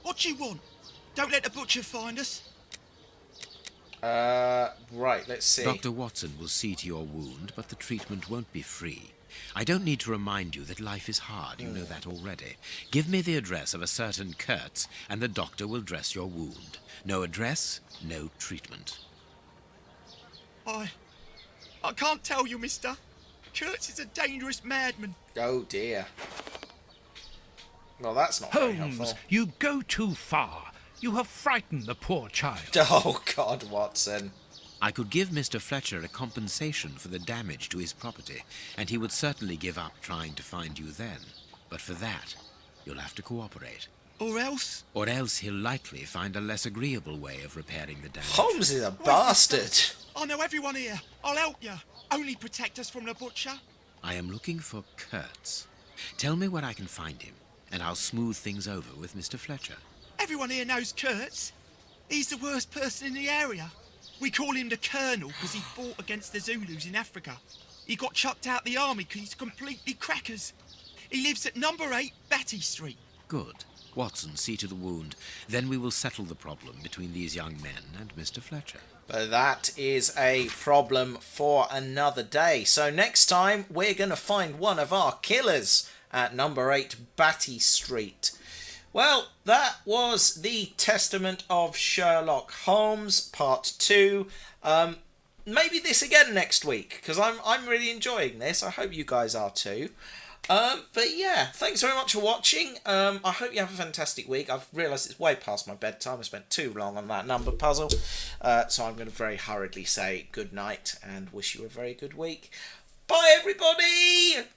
What do you want? Don't let the butcher find us. Right, let's see. Dr. Watson will see to your wound, but the treatment won't be free. I don't need to remind you that life is hard. You know that already. Give me the address of a certain Kurtz, and the doctor will dress your wound. No address, no treatment. I can't tell you, mister. Kurtz is a dangerous madman. Oh dear. Well, that's not very Holmes, helpful. you go too far. You have frightened the poor child. Oh God, Watson. I could give Mr. Fletcher a compensation for the damage to his property, and he would certainly give up trying to find you then. But for that, you'll have to cooperate. Or else? Or else he'll likely find a less agreeable way of repairing the damage. Holmes is a bastard. I know everyone here. I'll help you. Only protect us from the butcher. I am looking for Kurtz. Tell me where I can find him, and I'll smooth things over with Mr. Fletcher. Everyone here knows Kurtz. He's the worst person in the area. We call him the Colonel because he fought against the Zulus in Africa. He got chucked out the army because he's completely crackers. He lives at number 8 Batty Street. Good. Watson, see to the wound. Then we will settle the problem between these young men and Mr. Fletcher. But that is a problem for another day. So next time, we're going to find one of our killers at number 8 Batty Street. Well, that was the Testament of Sherlock Holmes, Part 2. Maybe this again next week, because I'm really enjoying this. I hope you guys are too. But yeah, thanks very much for watching. I hope you have a fantastic week. I've realised it's way past my bedtime. I spent too long on that number puzzle. So I'm going to very hurriedly say good night and wish you a very good week. Bye, everybody!